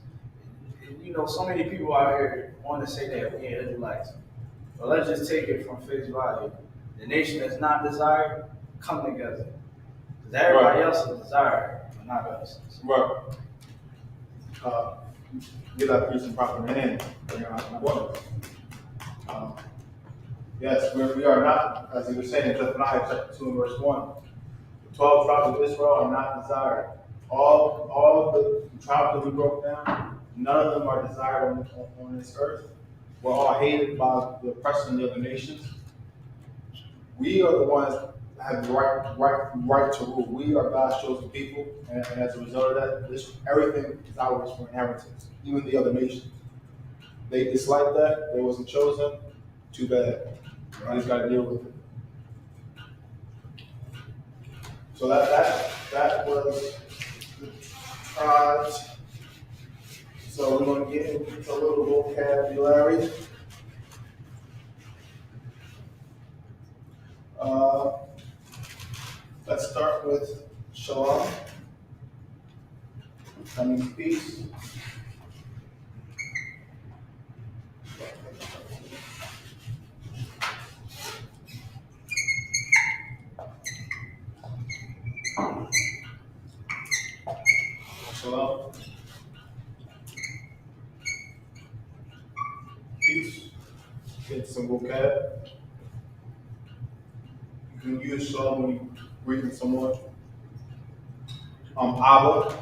You know, so many people out here want to say that we are Israelites. But let's just take it from face value. The nation that's not desired, come together. Because everybody else is desired, but not us. Right. Give that person proper name. Yes, we are not, as he was saying in Zephaniah chapter 2 and verse 1, the 12 tribes of Israel are not desired. All the tribes that we broke down, none of them are desired on this earth. We're all hated by the oppressors of the other nations. We are the ones that have the right to rule. We are God's chosen people, and as a result of that, everything is ours for inheritance, even the other nations. They dislike that. They wasn't chosen. Too bad. I just got to deal with it. So that was the tribes. So we're going to get into a little vocabulary. Let's start with shalom. That means peace. Shalom. Peace. Get some vocab. You can use shalom when you're greeting someone. Abba.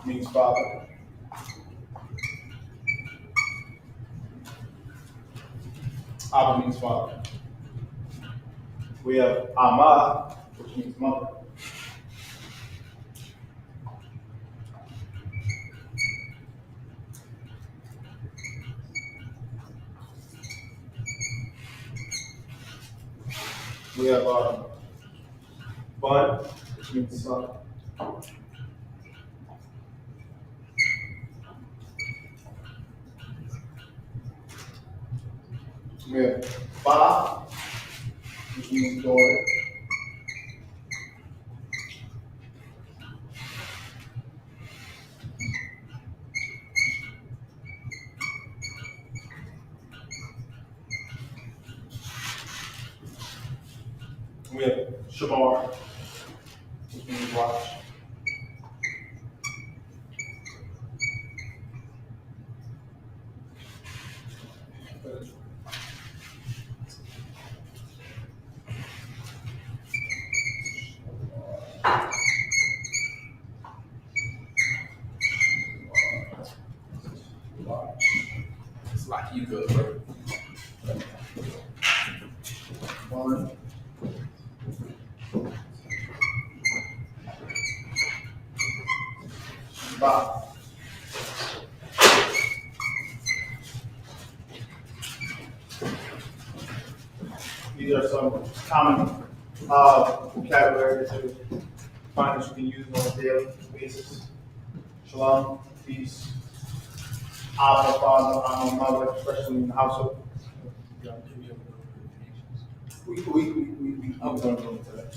Means father. Abba means father. We have Ama, which means mother. We have Bud, which means son. We have Ba, which means daughter. We have Shamar, which means watch. You good, bro? One. Bob. These are some common vocabulary to find that you can use on a daily basis. Shalom, peace. I'm a father, I'm a mother, especially in the household. We I'm going to go into that.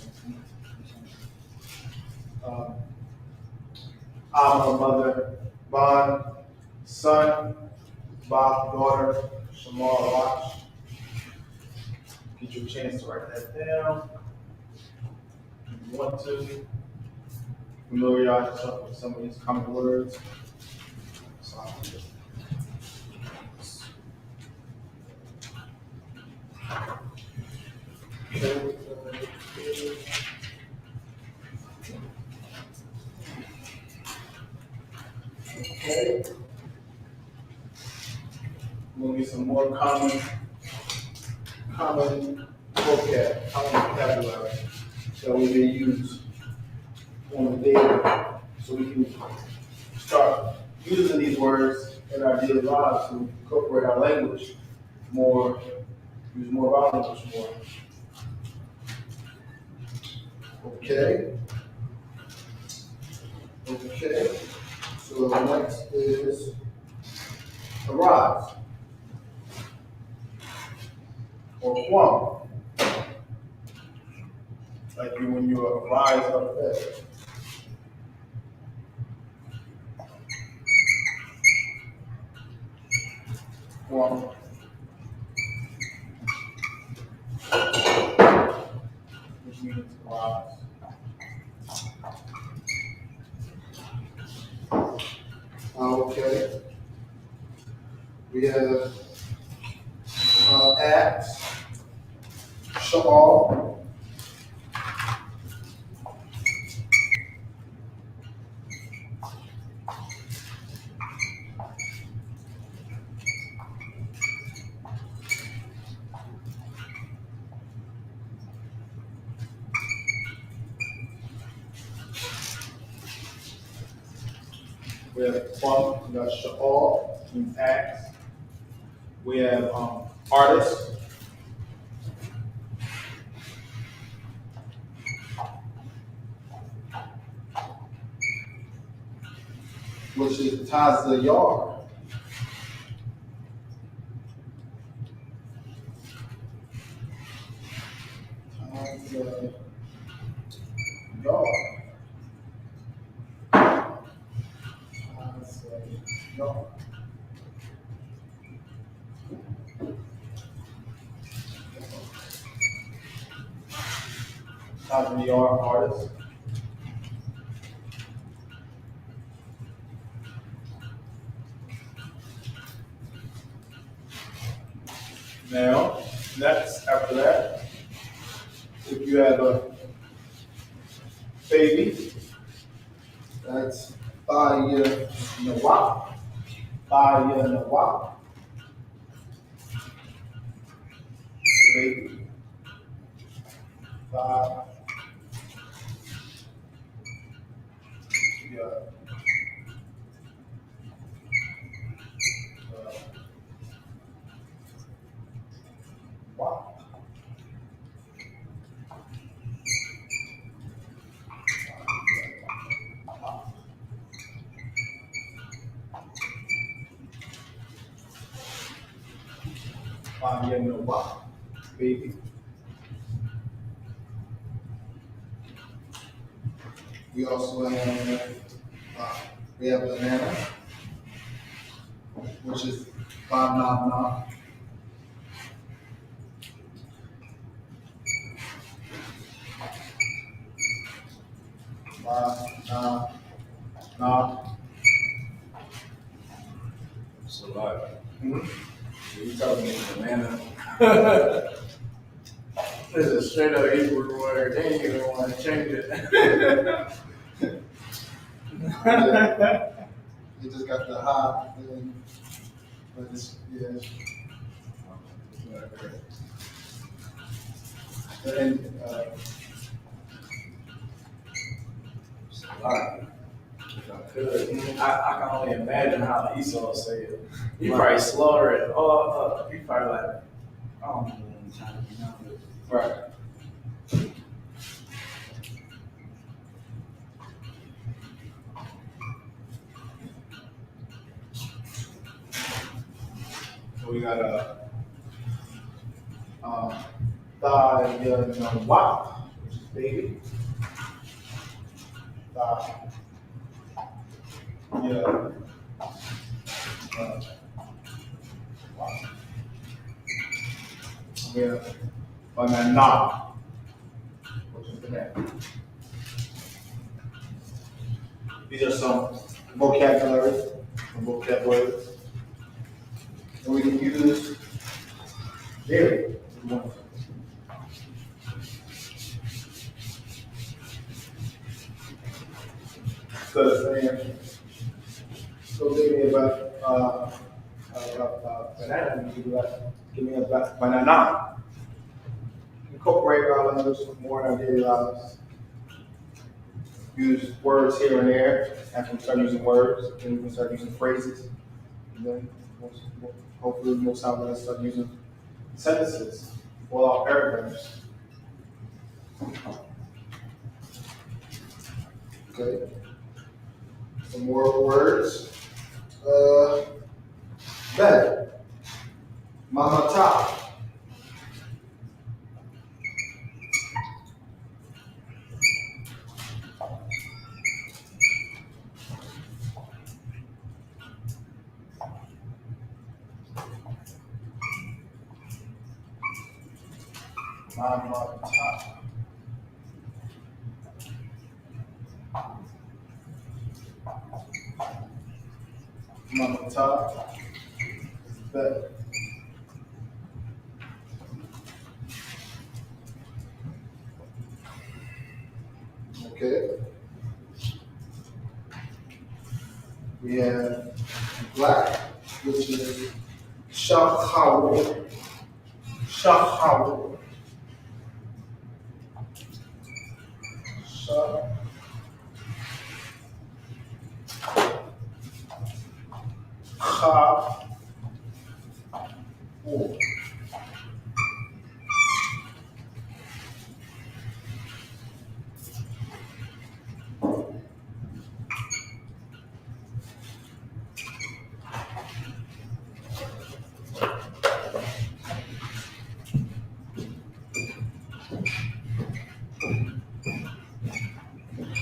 I'm a mother, bond, son, Bob, daughter, Shamar, watch. Get you a chance to write that down. If you want to, familiarize yourself with some of these common words. So, okay. We'll get some more common vocabulary that we may use on the daily, so we can start using these words in our daily lives to incorporate our language more, use more of our language more. Okay. Okay. So the next is arise or quam. Like you when you arise out of bed. Quam. Which means arise. Okay. We have Acts, Sha'al, we have Quam, we got Sha'al, means Acts. We have artists. Which is Tazayar. Tazayar. Tazayar. Tazayar artist. Now, next, after that, if you have a baby, that's Baya Nawak. Baya Nawak. Baby. Baya. Wow. Baya Nawak. Baby. We also have banana, which is banana. Banana. So, like, Mhm. you telling me banana? This is a straight up Hebrew word. They ain't even want to change it. You just got the hot. But this is and Alright. I can only imagine how Esau say it. He probably slaughter it all up. He probably like, I don't know what I'm trying to remember. right. So we got WAP, which is baby. Yeah. Yeah. Banana, which is the name. These are some vocabulary, words that we can use daily. So give me about banana. You do like, give me a banana. Incorporate our language more in our daily lives. Use words here and there. After we start using words, then we can start using phrases. And then hopefully most of us start using sentences or our paragraphs. Okay. Some more words. Bed. Mama top. Mama top. Mama top. Bed. Okay. We have black, which is shachar. Shachar. Shachar.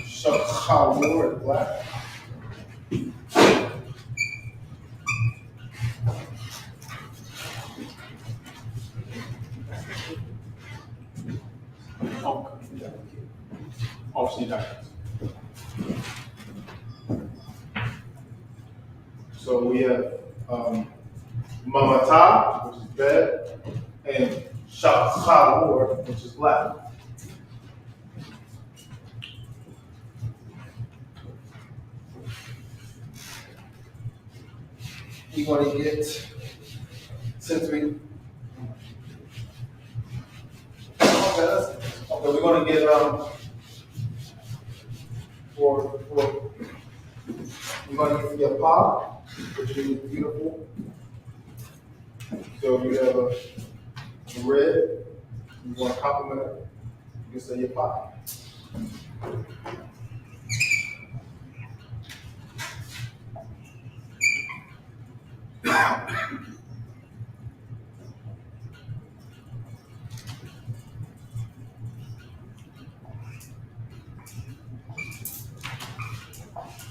Shachar, black. Obviously not. So we have mamata, which is bed, and shachar, which is black. We want to get, since we, okay, we're going to get, we're going to get your pop, which is beautiful. So you have a red, you want to compliment it, you can say your pop.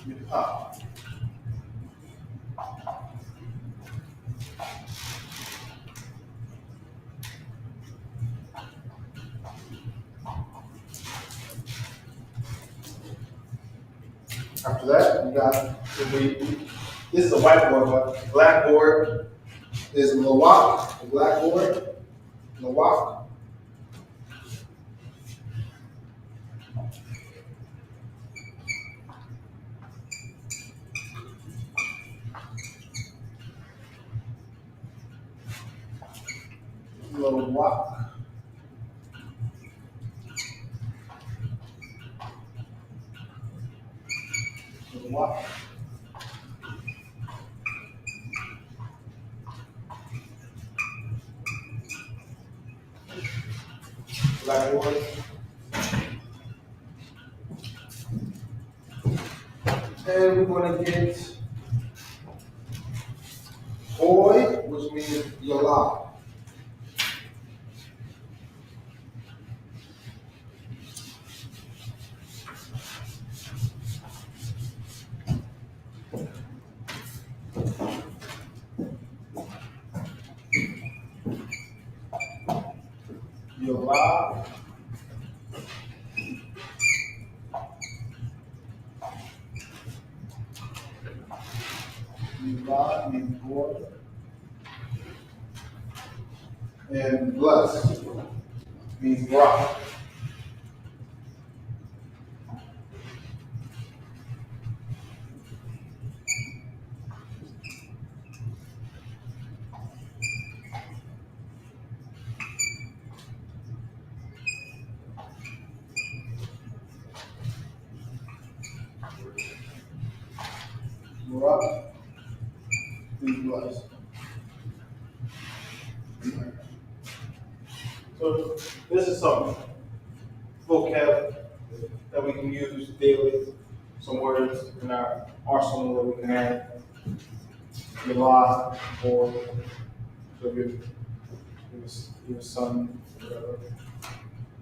Your pop. After that, we got, this is a whiteboard, but blackboard is Lawak, the blackboard, Lawak. Lashawan. Black word. And we're going to get boy, which means Yolah. Yolah. Yolah means boy. And bless means rock. Rock means bless. So this is some vocab that we can use daily, some words in our arsenal that we can add. Yolah, or so your son, whatever.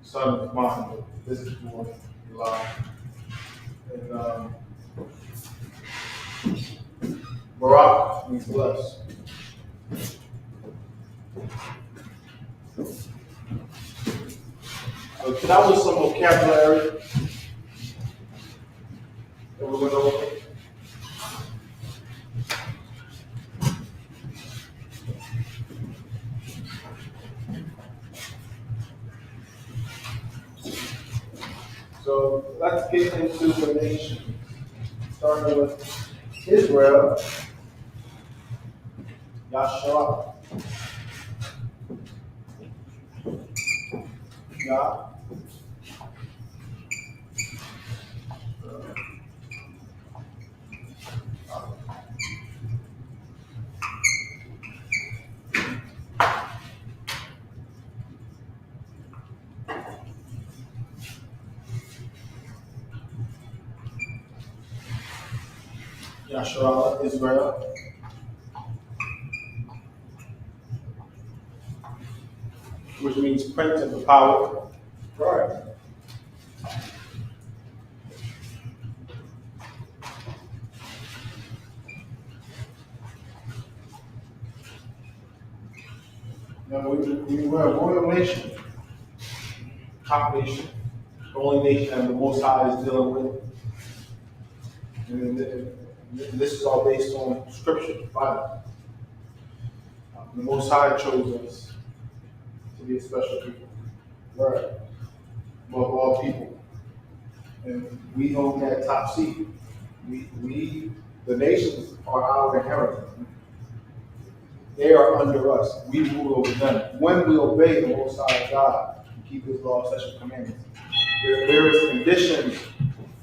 Son is mine, but this is more Yolah. And Barak means blessed. So that was some vocabulary that we went over. So let's get into the nation, starting with Israel, Yahshua. Yah. Yahshua, Israel. Which means prince of the power. Right. Now we're a royal nation, top nation, the only nation that the Most High is dealing with. And this is all based on Scripture, the Bible. The Most High chose us to be a special people, right? Above all people, and we hold that top seat. The nations are our inheritance. They are under us. We rule over them. When we obey the Most High God and keep His law, statutes, and commandments, there is conditions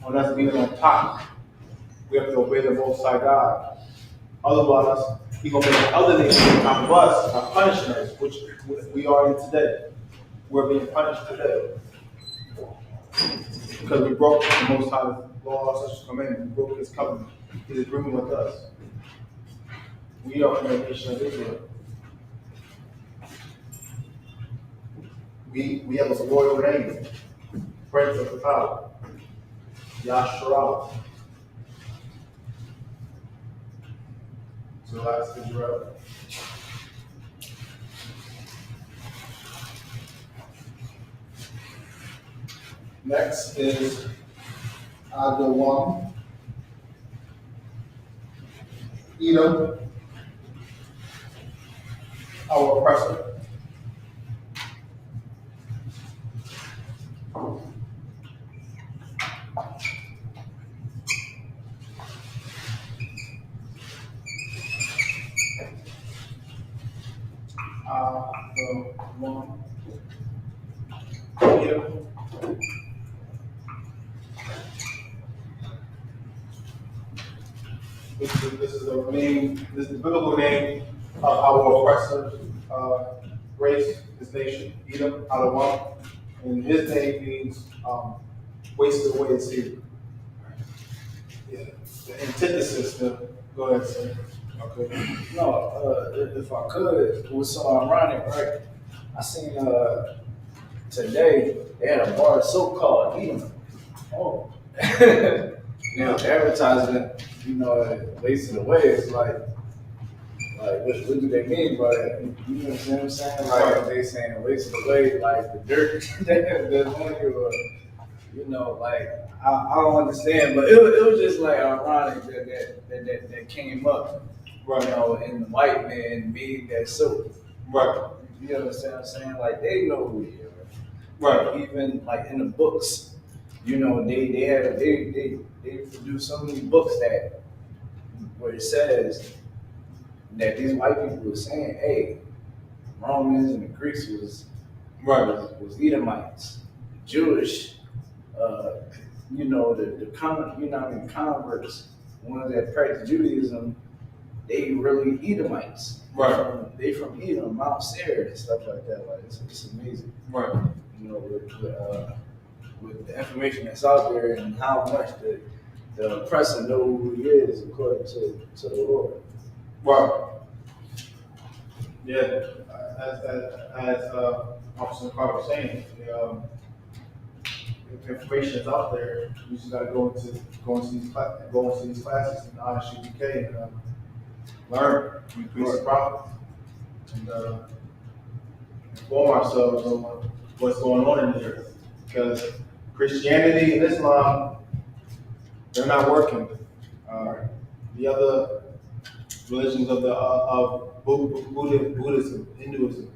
on us being on top. We have to obey the Most High God. Otherwise, He's going to make other nations on top of us by punishing us, which we are in today. We're being punished today because we broke the Most High's law, statutes, and commandments. We broke His covenant, His agreement with us. We are from the nation of Israel. We have a royal name, Prince of the Power, Yahshua. So that's Israel. Next is Adawam, Edom, our oppressor. The one This is the name. This is the biblical name of our oppressor race, this nation, Edom, out of one. And his name means wasted away at sea. Yeah. The antithesis. Go ahead, sir. Okay. No, if I could, it was so ironic, right? I seen today they had a bar of soap called Edom. Oh. Now the advertisement, wasted away. It's like what do they mean by that? You know what I'm saying? Like they saying wasted away, like the dirt that's on you, or like I don't understand. But it was just like ironic that came up, Right. And the white man made that soap. Right. You understand what I'm saying? Like they know who we are. Right. Even like in the books, they produce so many books that where it says that these white people were saying, hey, Romans and the Greeks was Edomites, Jewish, the converts, ones that practice Judaism, they really Edomites. Right. They from Edom, Mount Seir, and stuff like that. Like it's amazing. Right. With the information that's out there and how much the oppressor know who he is according to the Lord. Right. Yeah. As Officer Carter was saying, the information is out there. You just got to go into these classes in I.S.U.P.K. and learn, increase the profit, and inform ourselves on what's going on in the earth. Because Christianity and Islam, they're not working. The other religions of Buddhism, Hinduism,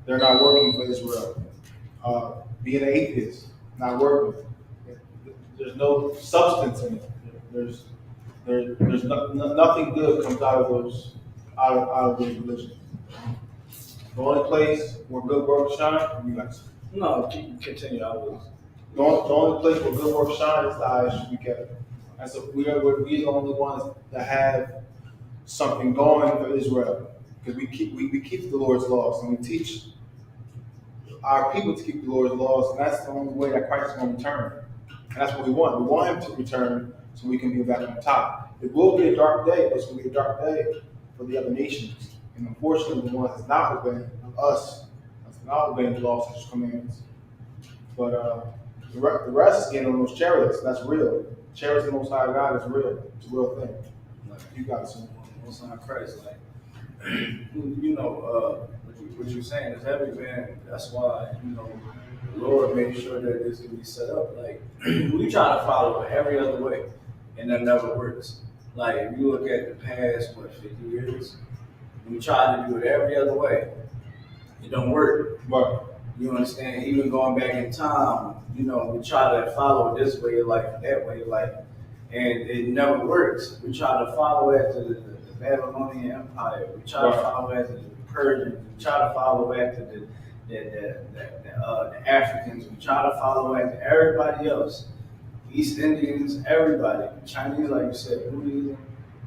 they're not working for Israel. Being an atheist, not working. There's no substance in it. There's nothing good comes out of those religions. The only place where good works shine, you guys. No, continue. The only place where good works shine is the I.S.U.P.K. And so we're the only ones that have something going for Israel, because we keep the Lord's laws, and we teach our people to keep the Lord's laws, and that's the only way that Christ is going to return. And that's what we want. We want Him to return so we can be back on top. It will be a dark day, but it's going to be a dark day for the other nations. And unfortunately, the ones that's not obeying us, that's not obeying the laws and His commandments. But the rest is getting on those chariots. That's real. Chariots of the Most High God is real. It's a real thing. You got some. Most High Christ, like what you're saying is heavy, man. That's why the Lord made sure that this can be set up. Like we try to follow it every other way, and that never works. Like if you look at the past 50 years, we try to do it every other way. It don't work. Right. You understand? Even going back in time, we try to follow it this way, like that way, like, and it never works. We try to follow after the Babylonian Empire. We try to follow after the Persians. We try to follow after the Africans. We try to follow after everybody else. East Indians, everybody. Chinese, like you said, Buddhism.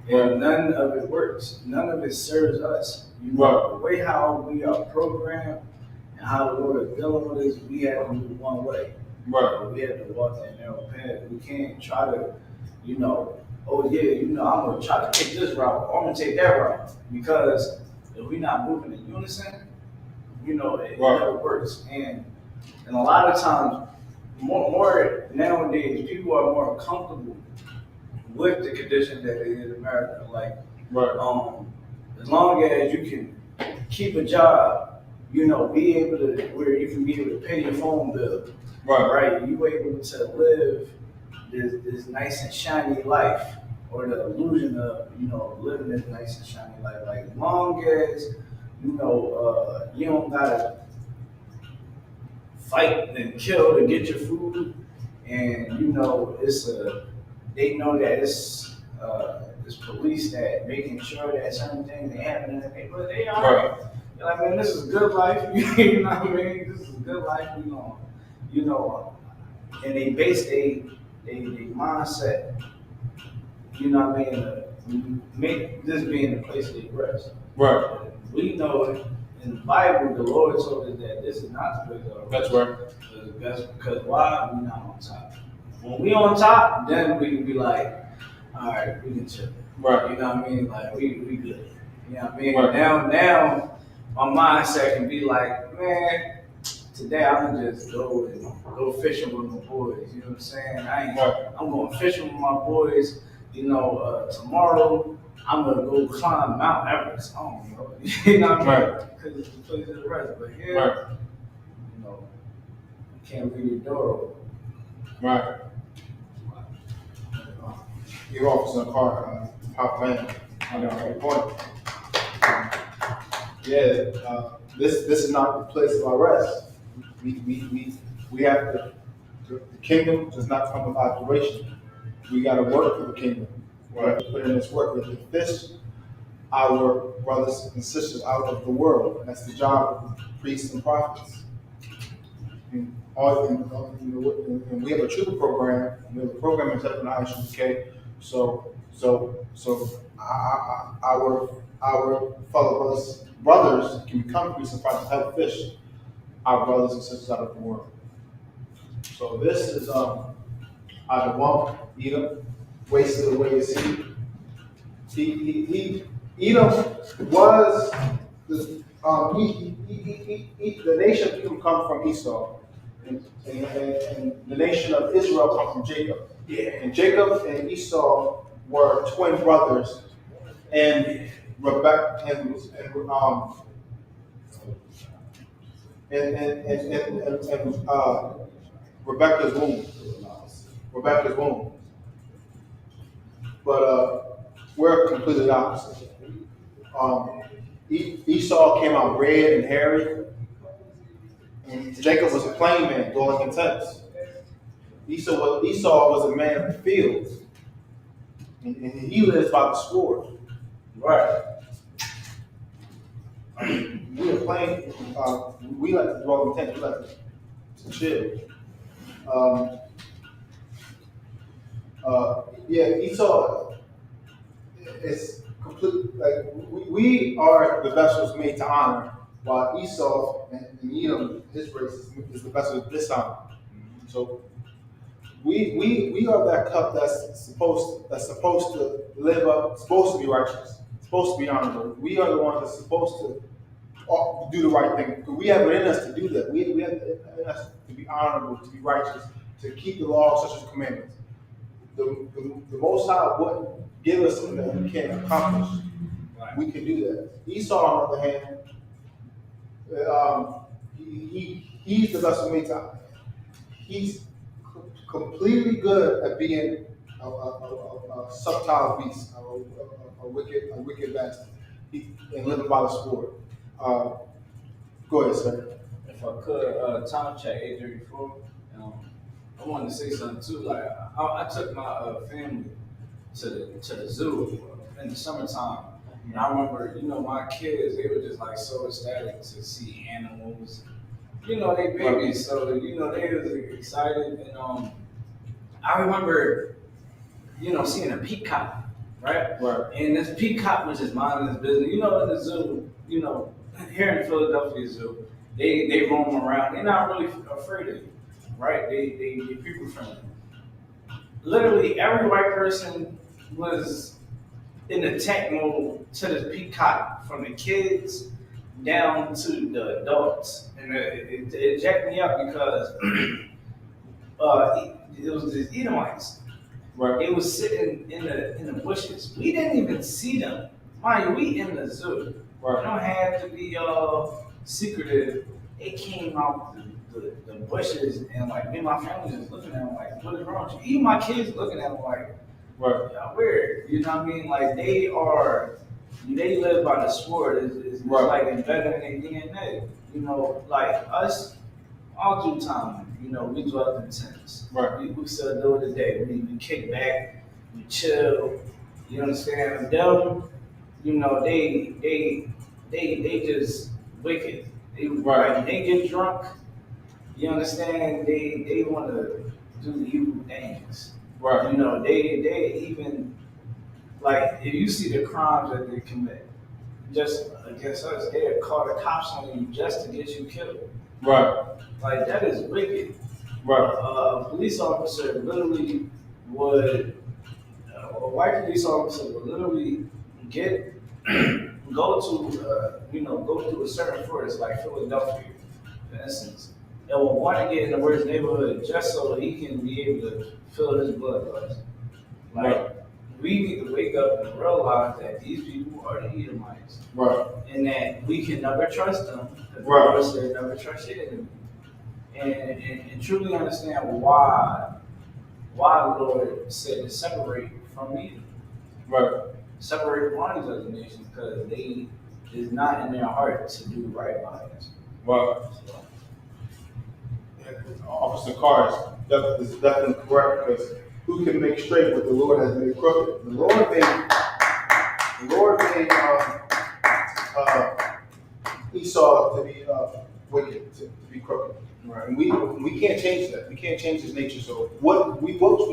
And none of it works. None of it serves us. The way how we are programmed and how the Lord is dealing with us, we have to move one way. Right. We have to walk that narrow path. We can't try to, I'm going to try to take this route, or I'm going to take that route. Because if we're not moving in unison, it never works. And a lot of times, more nowadays, people are more comfortable with the conditions that they in America. Like, as long as you can keep a job, be able to, where you can be able to pay your phone bill, right? You able to live this nice and shiny life, or the illusion of, living this nice and shiny life. Like, as long as, you don't gotta fight and kill to get your food, and they know that it's police that making sure that certain things ain't happening in the neighborhood. They are. Right. Like, man, this is good life. You know what I mean? This is good life. And they base their mindset. You know what I mean? make this being the place of rest. Right. We know in the Bible, the Lord told us that this is not the place of rest. That's right. Because why? We not on top. When we on top, then we can be like, all right, we can chill. Right. You know what I mean? Like we good. You know what I mean? Right. Now my mindset can be like, man, today I'm gonna just go fishing with my boys. You know what I'm saying? I'm going fishing with my boys. You know, tomorrow I'm gonna go climb Mount Everest. I don't know. You know what I mean? Because it's the place of the rest. But here, you know, you can't leave your door open. Right. Your officer in the car, pop in. I know, right point. This is not the place of our rest. We have to. The kingdom does not come with operation. We got to work for the kingdom. We have to put in this work. We have to fish our brothers and sisters out of the world. That's the job of priests and prophets. And we have a trooper program. We have a program in I.S.U.P.K. So our fellow brothers can become priests and prophets, help fish our brothers and sisters out of the world. So this is Adam, Edom, wasted away his seed. Edom was the nation of Edom come from Esau, and the nation of Israel come from Jacob. Yeah. And Jacob and Esau were twin brothers, and Rebecca Rebecca's womb. But we're completely opposite. Esau came out red and hairy, and Jacob was a plain man, dwelling in tents. Esau was a man of the field, and he lives by the sword. Right. We are plain. We like to dwell in tents. We like to chill. Esau is complete. Like we are the vessels made to honor, while Esau and Edom, his race, is the vessel of dishonor. So we are that cup that's supposed to live up, supposed to be righteous, supposed to be honorable. We are the ones that's supposed to do the right thing. We have it in us to do that. We have it in us to be honorable, to be righteous, to keep the law, such as commandments. The Most High wouldn't give us something that we can't accomplish. Right. We can do that. Esau, on the other hand, he's the vessel made to. He's completely good at being a subtle beast, a wicked bastard, and living by the sword. Go ahead, sir. If I could, time check 8:34. I wanted to say something too. Like I took my family to the zoo in the summertime, and I remember, my kids, they were just like so ecstatic to see animals. They babies, so they was excited, and I remember, seeing a peacock, right? Right. And this peacock was just minding his business. In the zoo, here in Philadelphia Zoo, they roam around. They're not really afraid of you, right? They people friendly. Literally every white person was in attack mode to this peacock, from the kids down to the adults, and it jacked me up because it was these Edomites. Right. It was sitting in the bushes. We didn't even see them. Mind you, we in the zoo. Right. You don't have to be secretive. It came out the bushes, and like me and my family just looking at them like, what is wrong with you? Even my kids looking at them like, right. Y'all weird. You know what I mean? Like they live by the sword. It's right. like embedded in their DNA. Like us, all due time. We dwell in tents. Right. We still do it today. We kick back, we chill. You understand? Them, they just wicked. Right. When they get drunk, you understand? They want to do evil things. Right. They even like if you see the crimes that they commit just against us, they'll call the cops on you just to get you killed. Right. Like that is wicked. Right. A police officer literally would, a white police officer would literally go through a certain forest like Philadelphia, for instance, and will want to get in the worst neighborhood just so he can be able to fill his bloodlust. Like, we need to wake up and realize that these people are the Edomites. Right. And that we can never trust them. Because Right. the Lord said never trust your enemy. And truly understand why the Lord said to separate from Edom. Right. Separate from all these other nations because they is not in their heart to do right by us. Right. Officer Carr is definitely correct because who can make straight what the Lord has made crooked? The Lord made Esau to be wicked, to be crooked. Right. And we can't change that. We can't change his nature. So what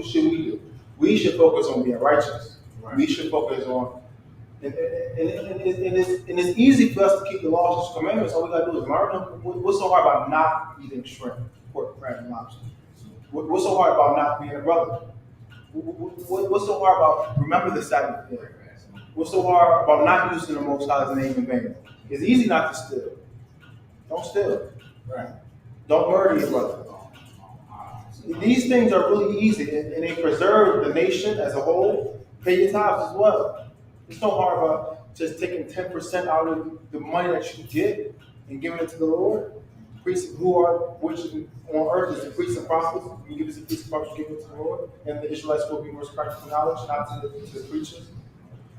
should we do? We should focus on being righteous. Right. We should focus on, and it's easy for us to keep the laws and commandments. All we gotta do is learn them. What's so hard about not eating shrimp, pork, crab, and lobster? What's so hard about not being a brother? What's so hard about remember the Sabbath day? What's so hard about not using the Most High's name in vain? It's easy not to steal. Don't steal. Right. Don't murder your brother. These things are really easy, and they preserve the nation as a whole. Pay your tithes as well. It's no hard about just taking 10% out of the money that you get and giving it to the Lord. Priests which on earth is the priests and prophets. You give us the priests and prophets, give it to the Lord, and the Israelites will be more practical knowledge, not to the preachers.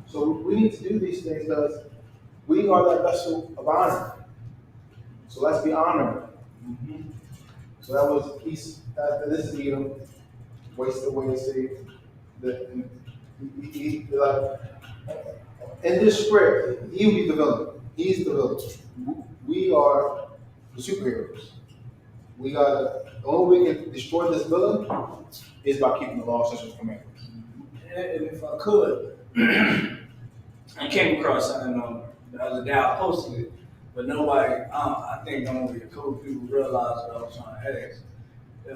So we need to do these things because we are that vessel of honor. So let's be honored. Mm-hmm. So that was peace. This is Edom. Waste away, say in this script, he will be the villain. He's the villain. We are the superheroes. The only way we can destroy this villain is by keeping the law, statutes, and commandments. And if I could, I came across something the other day. I posted it, but nobody. I think only a couple people realized what I was trying to ask.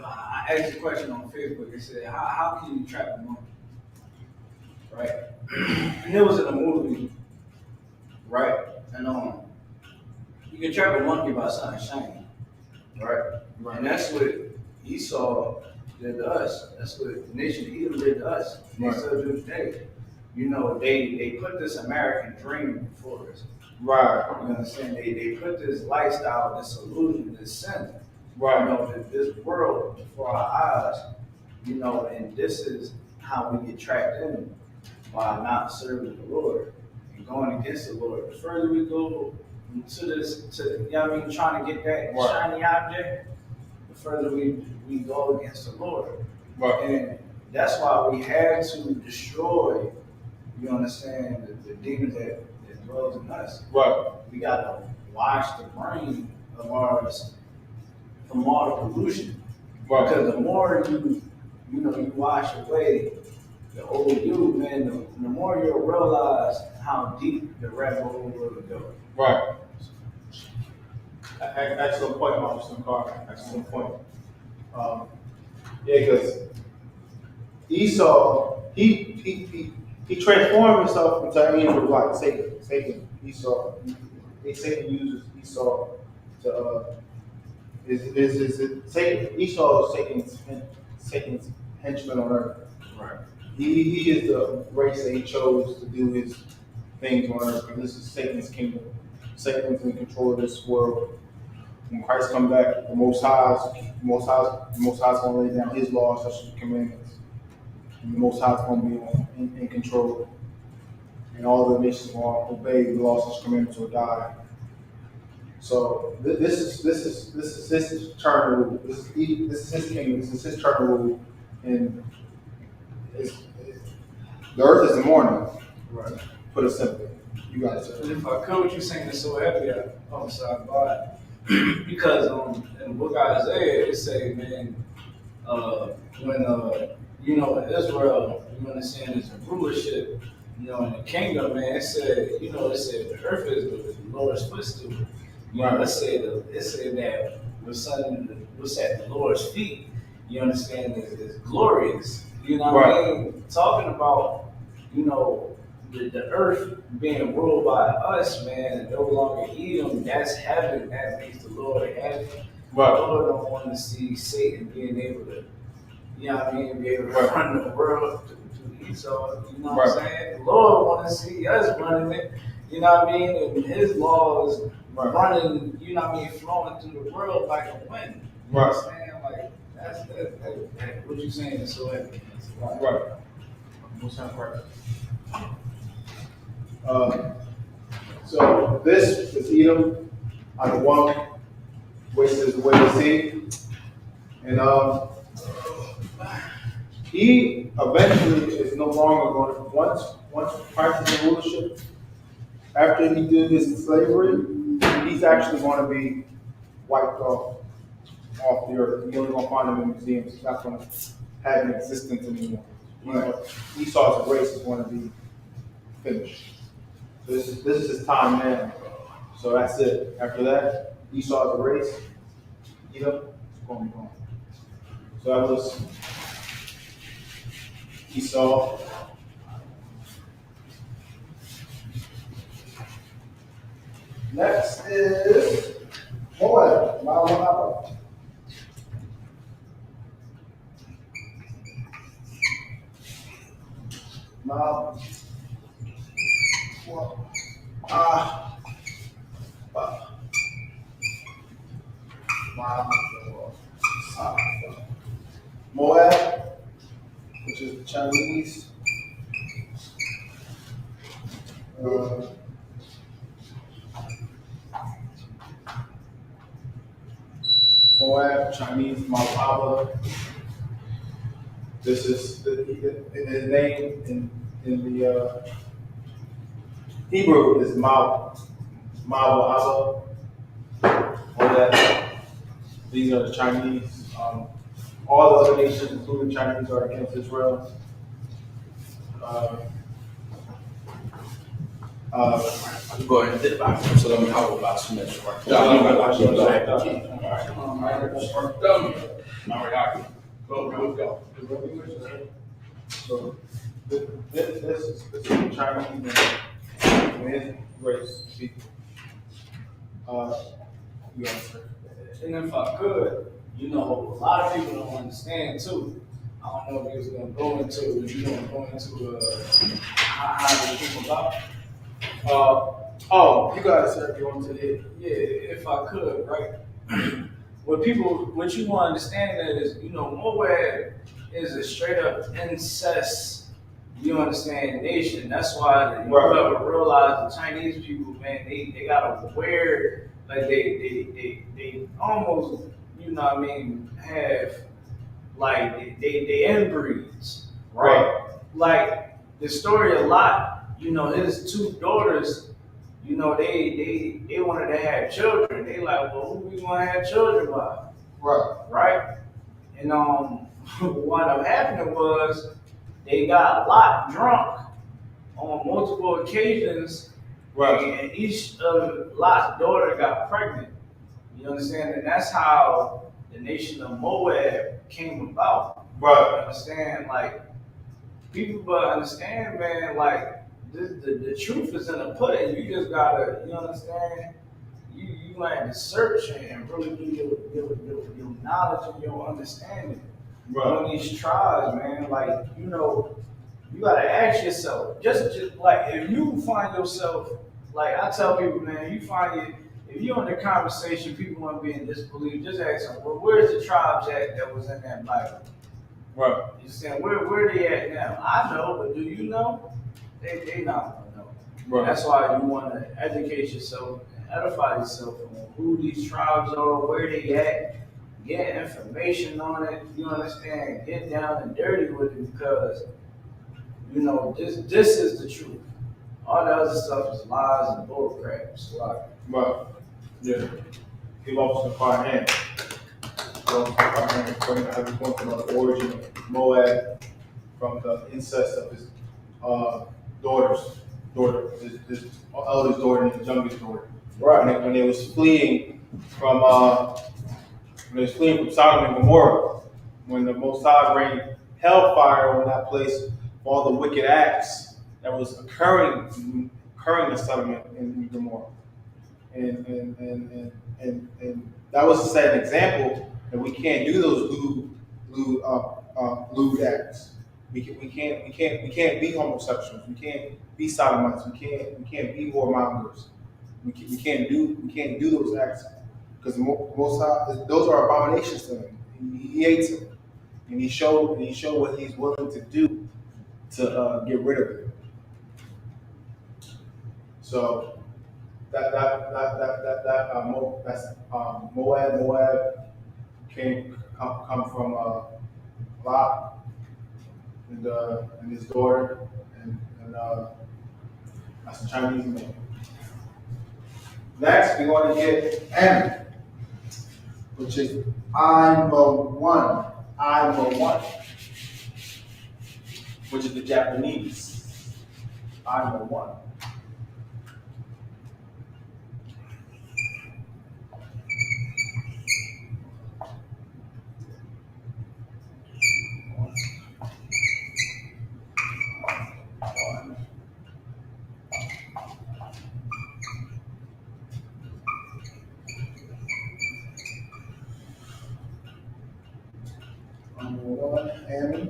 I asked a question on Facebook. It said, "How can you trap a monkey?" Right? And it was in a movie, right? And you can trap a monkey by something shiny, right? And that's what Esau did to us. That's what the nation of Edom did to us. They still do today. You know, they put this American dream before us. Right. You understand? They put this lifestyle, this illusion, this sin. Right. You know, this world before our eyes. You know, and this is how we get trapped in by not serving the Lord and going against the Lord. The further we go to you know what I mean, trying to get that shiny object, the further we go against the Lord. Right. And that's why we had to destroy, you understand, the demons that dwells in us. Right. We got to wash the brain of ours from all the pollution. Right. Because the more you wash away the old you, man, the more you'll realize how deep the rabbit hole will go. Right. Excellent point, Officer Carr. Excellent point. Because Esau, he transformed himself into an angel of light. Satan, Esau. Satan uses Esau to Esau is Satan's henchman on earth. Right. He is the race that he chose to do his things on earth. And this is Satan's kingdom. Satan's in control of this world. When Christ comes back, the Most High's going to lay down His laws, statutes, and commandments. And the Most High's going to be in control. And all the nations will obey the laws, statutes, and commandments or die. So this is His turn to rule. This is His kingdom. This is His turn to rule. And the earth is the morning. Right. Put it simply. You got it, sir. And if I could, you saying this so heavy, I'm sorry about it. Because in the book of Isaiah, it say, man, when Israel, you understand, is a rulership, You know, in the kingdom, man, it said, it said the earth is the Lord's footstool. You know, it said that what's at the Lord's feet, you understand, is glorious. You know what I mean? Talking about, the earth being ruled by us, man, and no longer Edom, that's heaven. That makes the Lord happy. Right. The Lord don't want to see Satan being able to, be able to run the world to Esau. You know what I'm saying? The Lord want to see us running it. You know what I mean? And His laws running. You know what I mean? Flowing through the world like a wind. You know what I'm saying? Like that's what you saying is so heavy. Right. What's that right? So this is Edom on the one, which is the way to see. And he eventually is no longer going to, once practicing rulership, after he did his slavery, he's actually going to be wiped off the earth. You're only going to find him in museums. He's not going to have an existence anymore. Esau's race is going to be finished. So this is his time now. So that's it. After that, Esau's race, Edom, is going to be gone. So that was Esau. Next is Moab. Moab. Moab. Moab, which is the Chinese. Moab, Chinese, Malpaba. This is the name in the Hebrew is Malpaba. All that. These are the Chinese. All the other nations, including Chinese, are against Israel. Go ahead and did about it. So let me how about some minutes. Go. So this is the Chinese and race people. And if I could, a lot of people don't understand too. I don't know if you was gonna go into how they came about. You got it, sir. You want to hit? Yeah, if I could, right? What you want to understand that is, Moab is a straight up incest, nation. That's why you gotta realize the Chinese people, man, they got a weird, like they almost, have like they inbreeds, right? Like the story a lot, his two daughters, they wanted to have children. They like, well, who we gonna have children by? Right? And what ended up happening was they got Lot drunk on multiple occasions, and each of Lot's daughter got pregnant. You understand? And that's how the nation of Moab came about. You understand? Like, people but understand, man, like, the truth is in the pudding. You just gotta, you understand? You have to search and really do your knowledge and your understanding. On these tribes, man, like, you gotta ask yourself, just like, if you find yourself, like I tell people, man, if you're in the conversation, people want to be in disbelief, just ask them, well, where's the tribes at that was in that Bible? You saying, where they at now? I know, but do you know? They not gonna know. That's why you want to educate yourself and edify yourself on who these tribes are, where they at, get information on it, you understand, get down and dirty with it, because, this is the truth. All the other stuff is lies and bull crap. Yeah. He lost the fire hand. According to everyone from the origin of Moab, from the incest of his his eldest daughter and his youngest daughter. Right. When they was fleeing from Sodom and Gomorrah, when the Most High rained hellfire on that place for all the wicked acts that was occurring in Sodom and Gomorrah. And that was to set an example that we can't do those lewd acts. We can't be homosexuals. We can't be sodomites. We can't be whoremongers. We can't do those acts because the Most High, those are abominations to him. He hates them, and he showed what he's willing to do to get rid of it. So that's Moab. Moab come from Lot and his daughter, and that's the Chinese name. Next, we're going to get Ammon, which is I.S.U.P.K, which is the Japanese I.S.U.P.K. Ammon,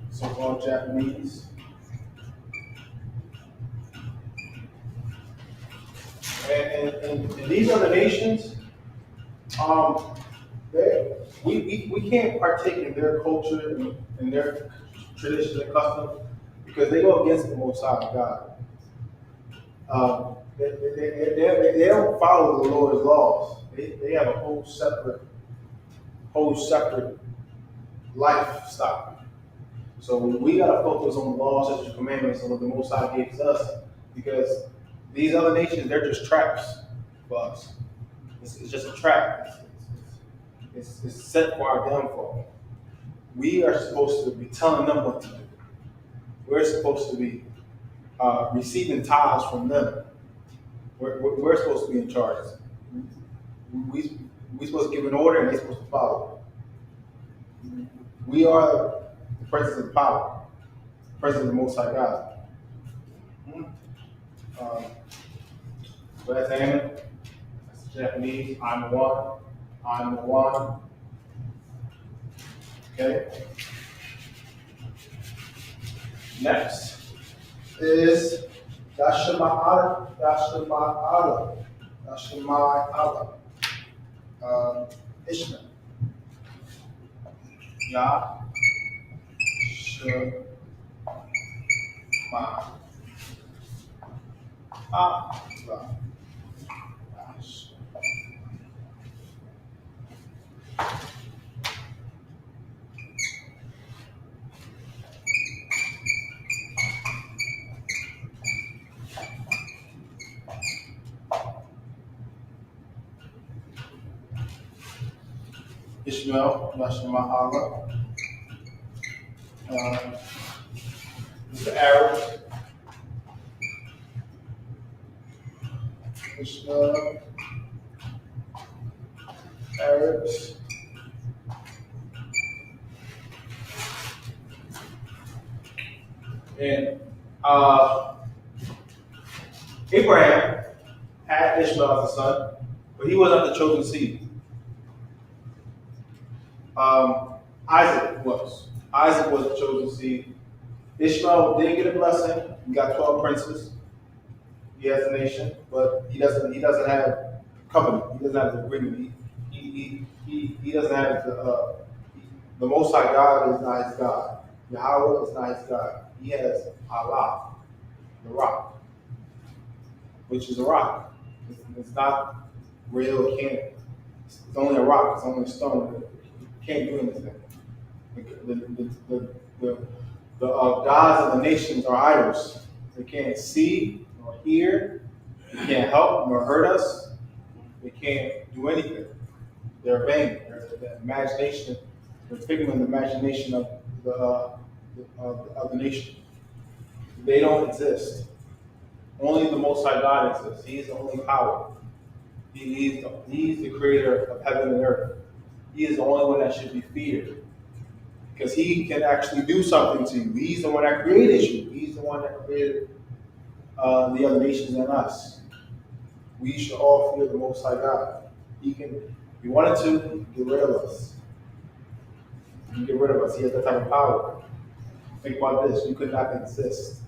so-called Japanese. And these other nations, we can't partake in their culture and their traditions and customs because they go against the Most High God. They don't follow the Lord's laws. They have a whole separate lifestyle. So we gotta focus on the laws, statutes, and commandments, and what the Most High gives us, because these other nations, they're just traps for us. It's just a trap. It's set for our downfall. We are supposed to be telling them what to do. We're supposed to be receiving tithes from them. We're supposed to be in charge. We're supposed to give an order, and they're supposed to follow. We are the presence of power, the presence of the Most High God. So that's Ammon. That's Japanese. I'm one. Okay. Next is Yashima'ala. Ishmael. Ishmael, Lashawan, the Arabs. Ishmael, Arabs. And Abraham had Ishmael as a son, but he was not the chosen seed. Isaac was. Isaac was the chosen seed. Ishmael did get a blessing. He got 12 princes. He has a nation, but he doesn't have covenant. He doesn't have the agreement. He doesn't have the Most High God is not his God. Yahweh is not his God. He has Allah, the rock, which is a rock. It's not real. It can't. It's only a rock. It's only a stone. It can't do anything. The gods of the nations are idols. They can't see nor hear. They can't help nor hurt us. They can't do anything. They're vain. They're the imagination. They're figment of the imagination of the other nation. They don't exist. Only the Most High God exists. He is the only power. He's the creator of heaven and earth. He is the only one that should be feared. Because he can actually do something to you. He's the one that created you. He's the one that created the other nations and us. We should all fear the Most High God. He can, if he wanted to, he can get rid of us. He can get rid of us. He has that type of power. Think about this. You could not exist.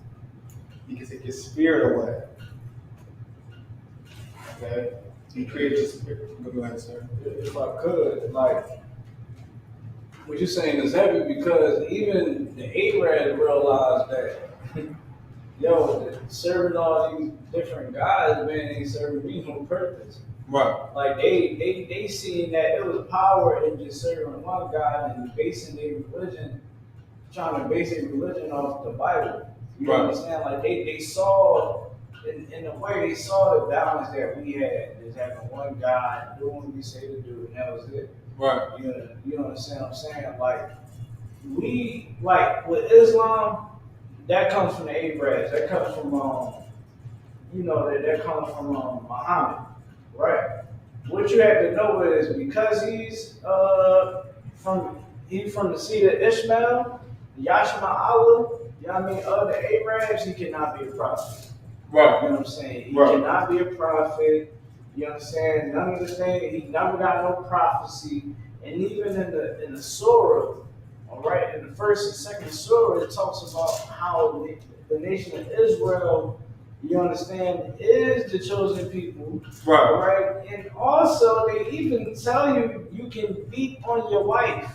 He can take your spirit away. Okay? He created your spirit. Go ahead, sir. If I could, like, what you're saying is heavy because even the Arabs realized that, yo, serving all these different gods, man, ain't serving me no purpose. Right. Like they seen that it was power in just serving one God and basing their religion, trying to base their religion off the Bible. You Right. understand? Like they saw in a way they saw the balance that we had, is having one God, doing what we say to do, and that was it. Right. You understand what I'm saying? Like we like with Islam, that comes from the Arabs. That comes from that comes from Muhammad, right? What you have to know is because he's from the seed of Ishmael, Yashma Allah, you know what I mean, of the Arabs, he cannot be a prophet. Right. You know what I'm saying? He Right. cannot be a prophet. You understand? None of the things. He never got no prophecy. And even in the surah, all right, in the first and second surah, it talks about how the nation of Israel, you understand, is the chosen people. Right. All right, and also they even tell you you can beat on your wife.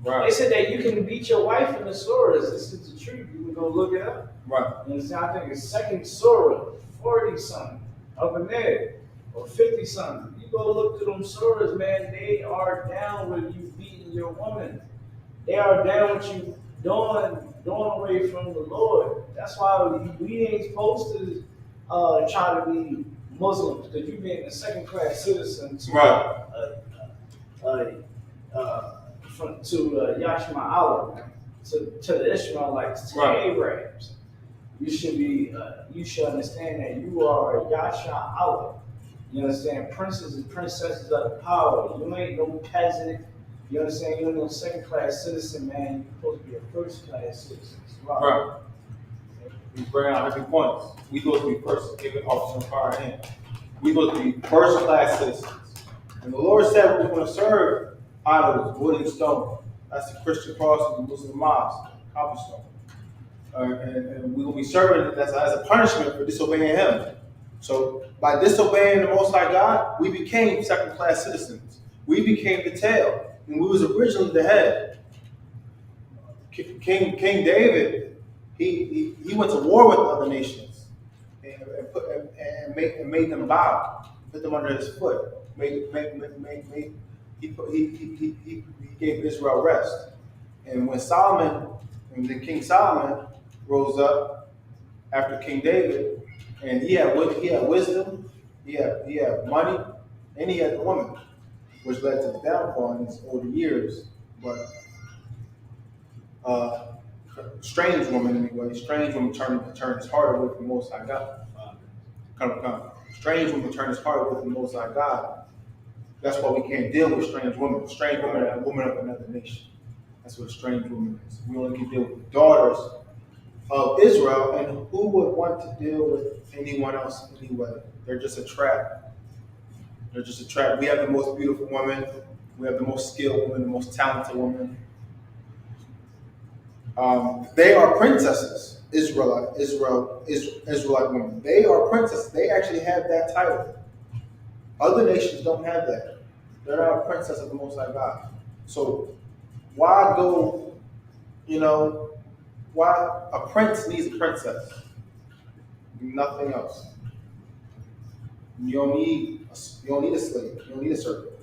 They Right. said that you can beat your wife in the surahs. This is the truth. You can go look it up. Right. You understand? I think it's second surah, 40 something, up in there, or 50 something. You go look through them surahs, man, they are down with you beating your woman. They are down with you doing away from the Lord. That's why we ain't supposed to try to be Muslims, because you being a second class citizen to Right. Yashma Allah, man, to the Ishmaelites, to Right. the Arabs. You should understand that you are Yasha Allah. You understand? Princes and princesses of the power. You ain't no peasant. You understand? You're no second class citizen, man. You're supposed to be a first class citizen. Right. We bring out every point. We supposed to be first, give it officer in fire hand. We supposed to be first class citizens. And the Lord said we're going to serve idols, wood and stone. That's the Christian cross and the Muslim mosque, cobblestone. And we will be serving it as a punishment for disobeying Him. So by disobeying the Most High God, we became second-class citizens. We became the tail, and we was originally the head. King David, he went to war with other nations and made them bow, put them under his foot. He gave Israel rest. And when King Solomon rose up after King David, and he had wisdom, he had money, and he had the woman, which led to the downfall in his older years. But strange woman anyway. Strange woman turned his heart away from the Most High God. Strange woman turned his heart away from the Most High God. That's why we can't deal with strange women. Strange women are a woman of another nation. That's what a strange woman is. We only can deal with daughters of Israel, and who would want to deal with anyone else anyway? They're just a trap. They're just a trap. We have the most beautiful women. We have the most skilled women, the most talented women. They are princesses, Israelite women. They are princesses. They actually have that title. Other nations don't have that. They're not a princess of the Most High God. So why go, why a prince needs a princess? Nothing else. You don't need a slave. You don't need a servant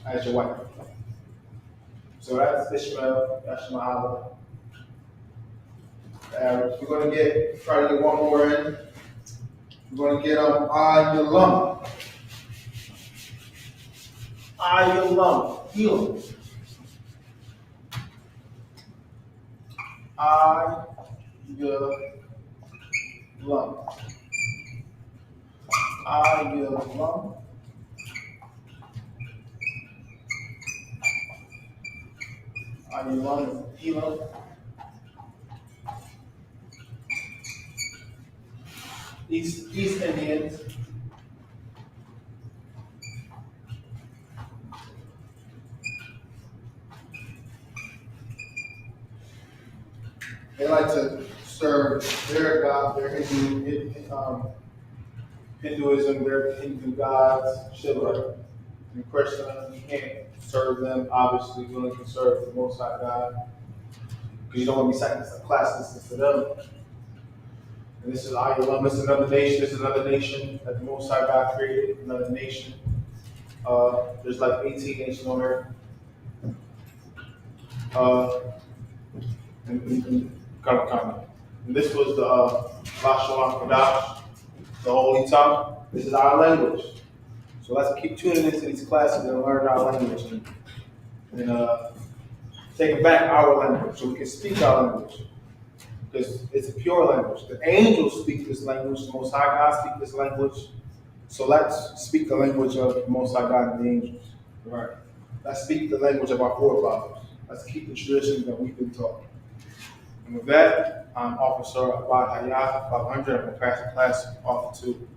as your wife. So that's Ishmael, Yashmael. We're going to try to get one more in. We're going to get I.S.U.P.K. I.S.U.P.K. healing. I.S.U.P.K. East Indians. They like to serve their God, their Hinduism, their Hindu gods, Shiva. And Krishna, you can't serve them. Obviously, you only can serve the Most High God because you don't want to be sacrificing classism to them. And this is I.S.U.P.K. This is another nation. This is another nation that the Most High God created. Another nation. There's like 18 nations on earth. And this was the Lashawan Qadash, the holy tongue. This is our language. So let's keep tuning into these classes and learn our language and take back our language so we can speak our language. Because it's a pure language. The angels speak this language, the Most High God speak this language. So let's speak the language of the Most High God and the angels. Right. Let's speak the language of our forefathers. Let's keep the traditions that we've been taught. And with that, I'm Officer Abad Hayat 500. I'm going to pass the class off to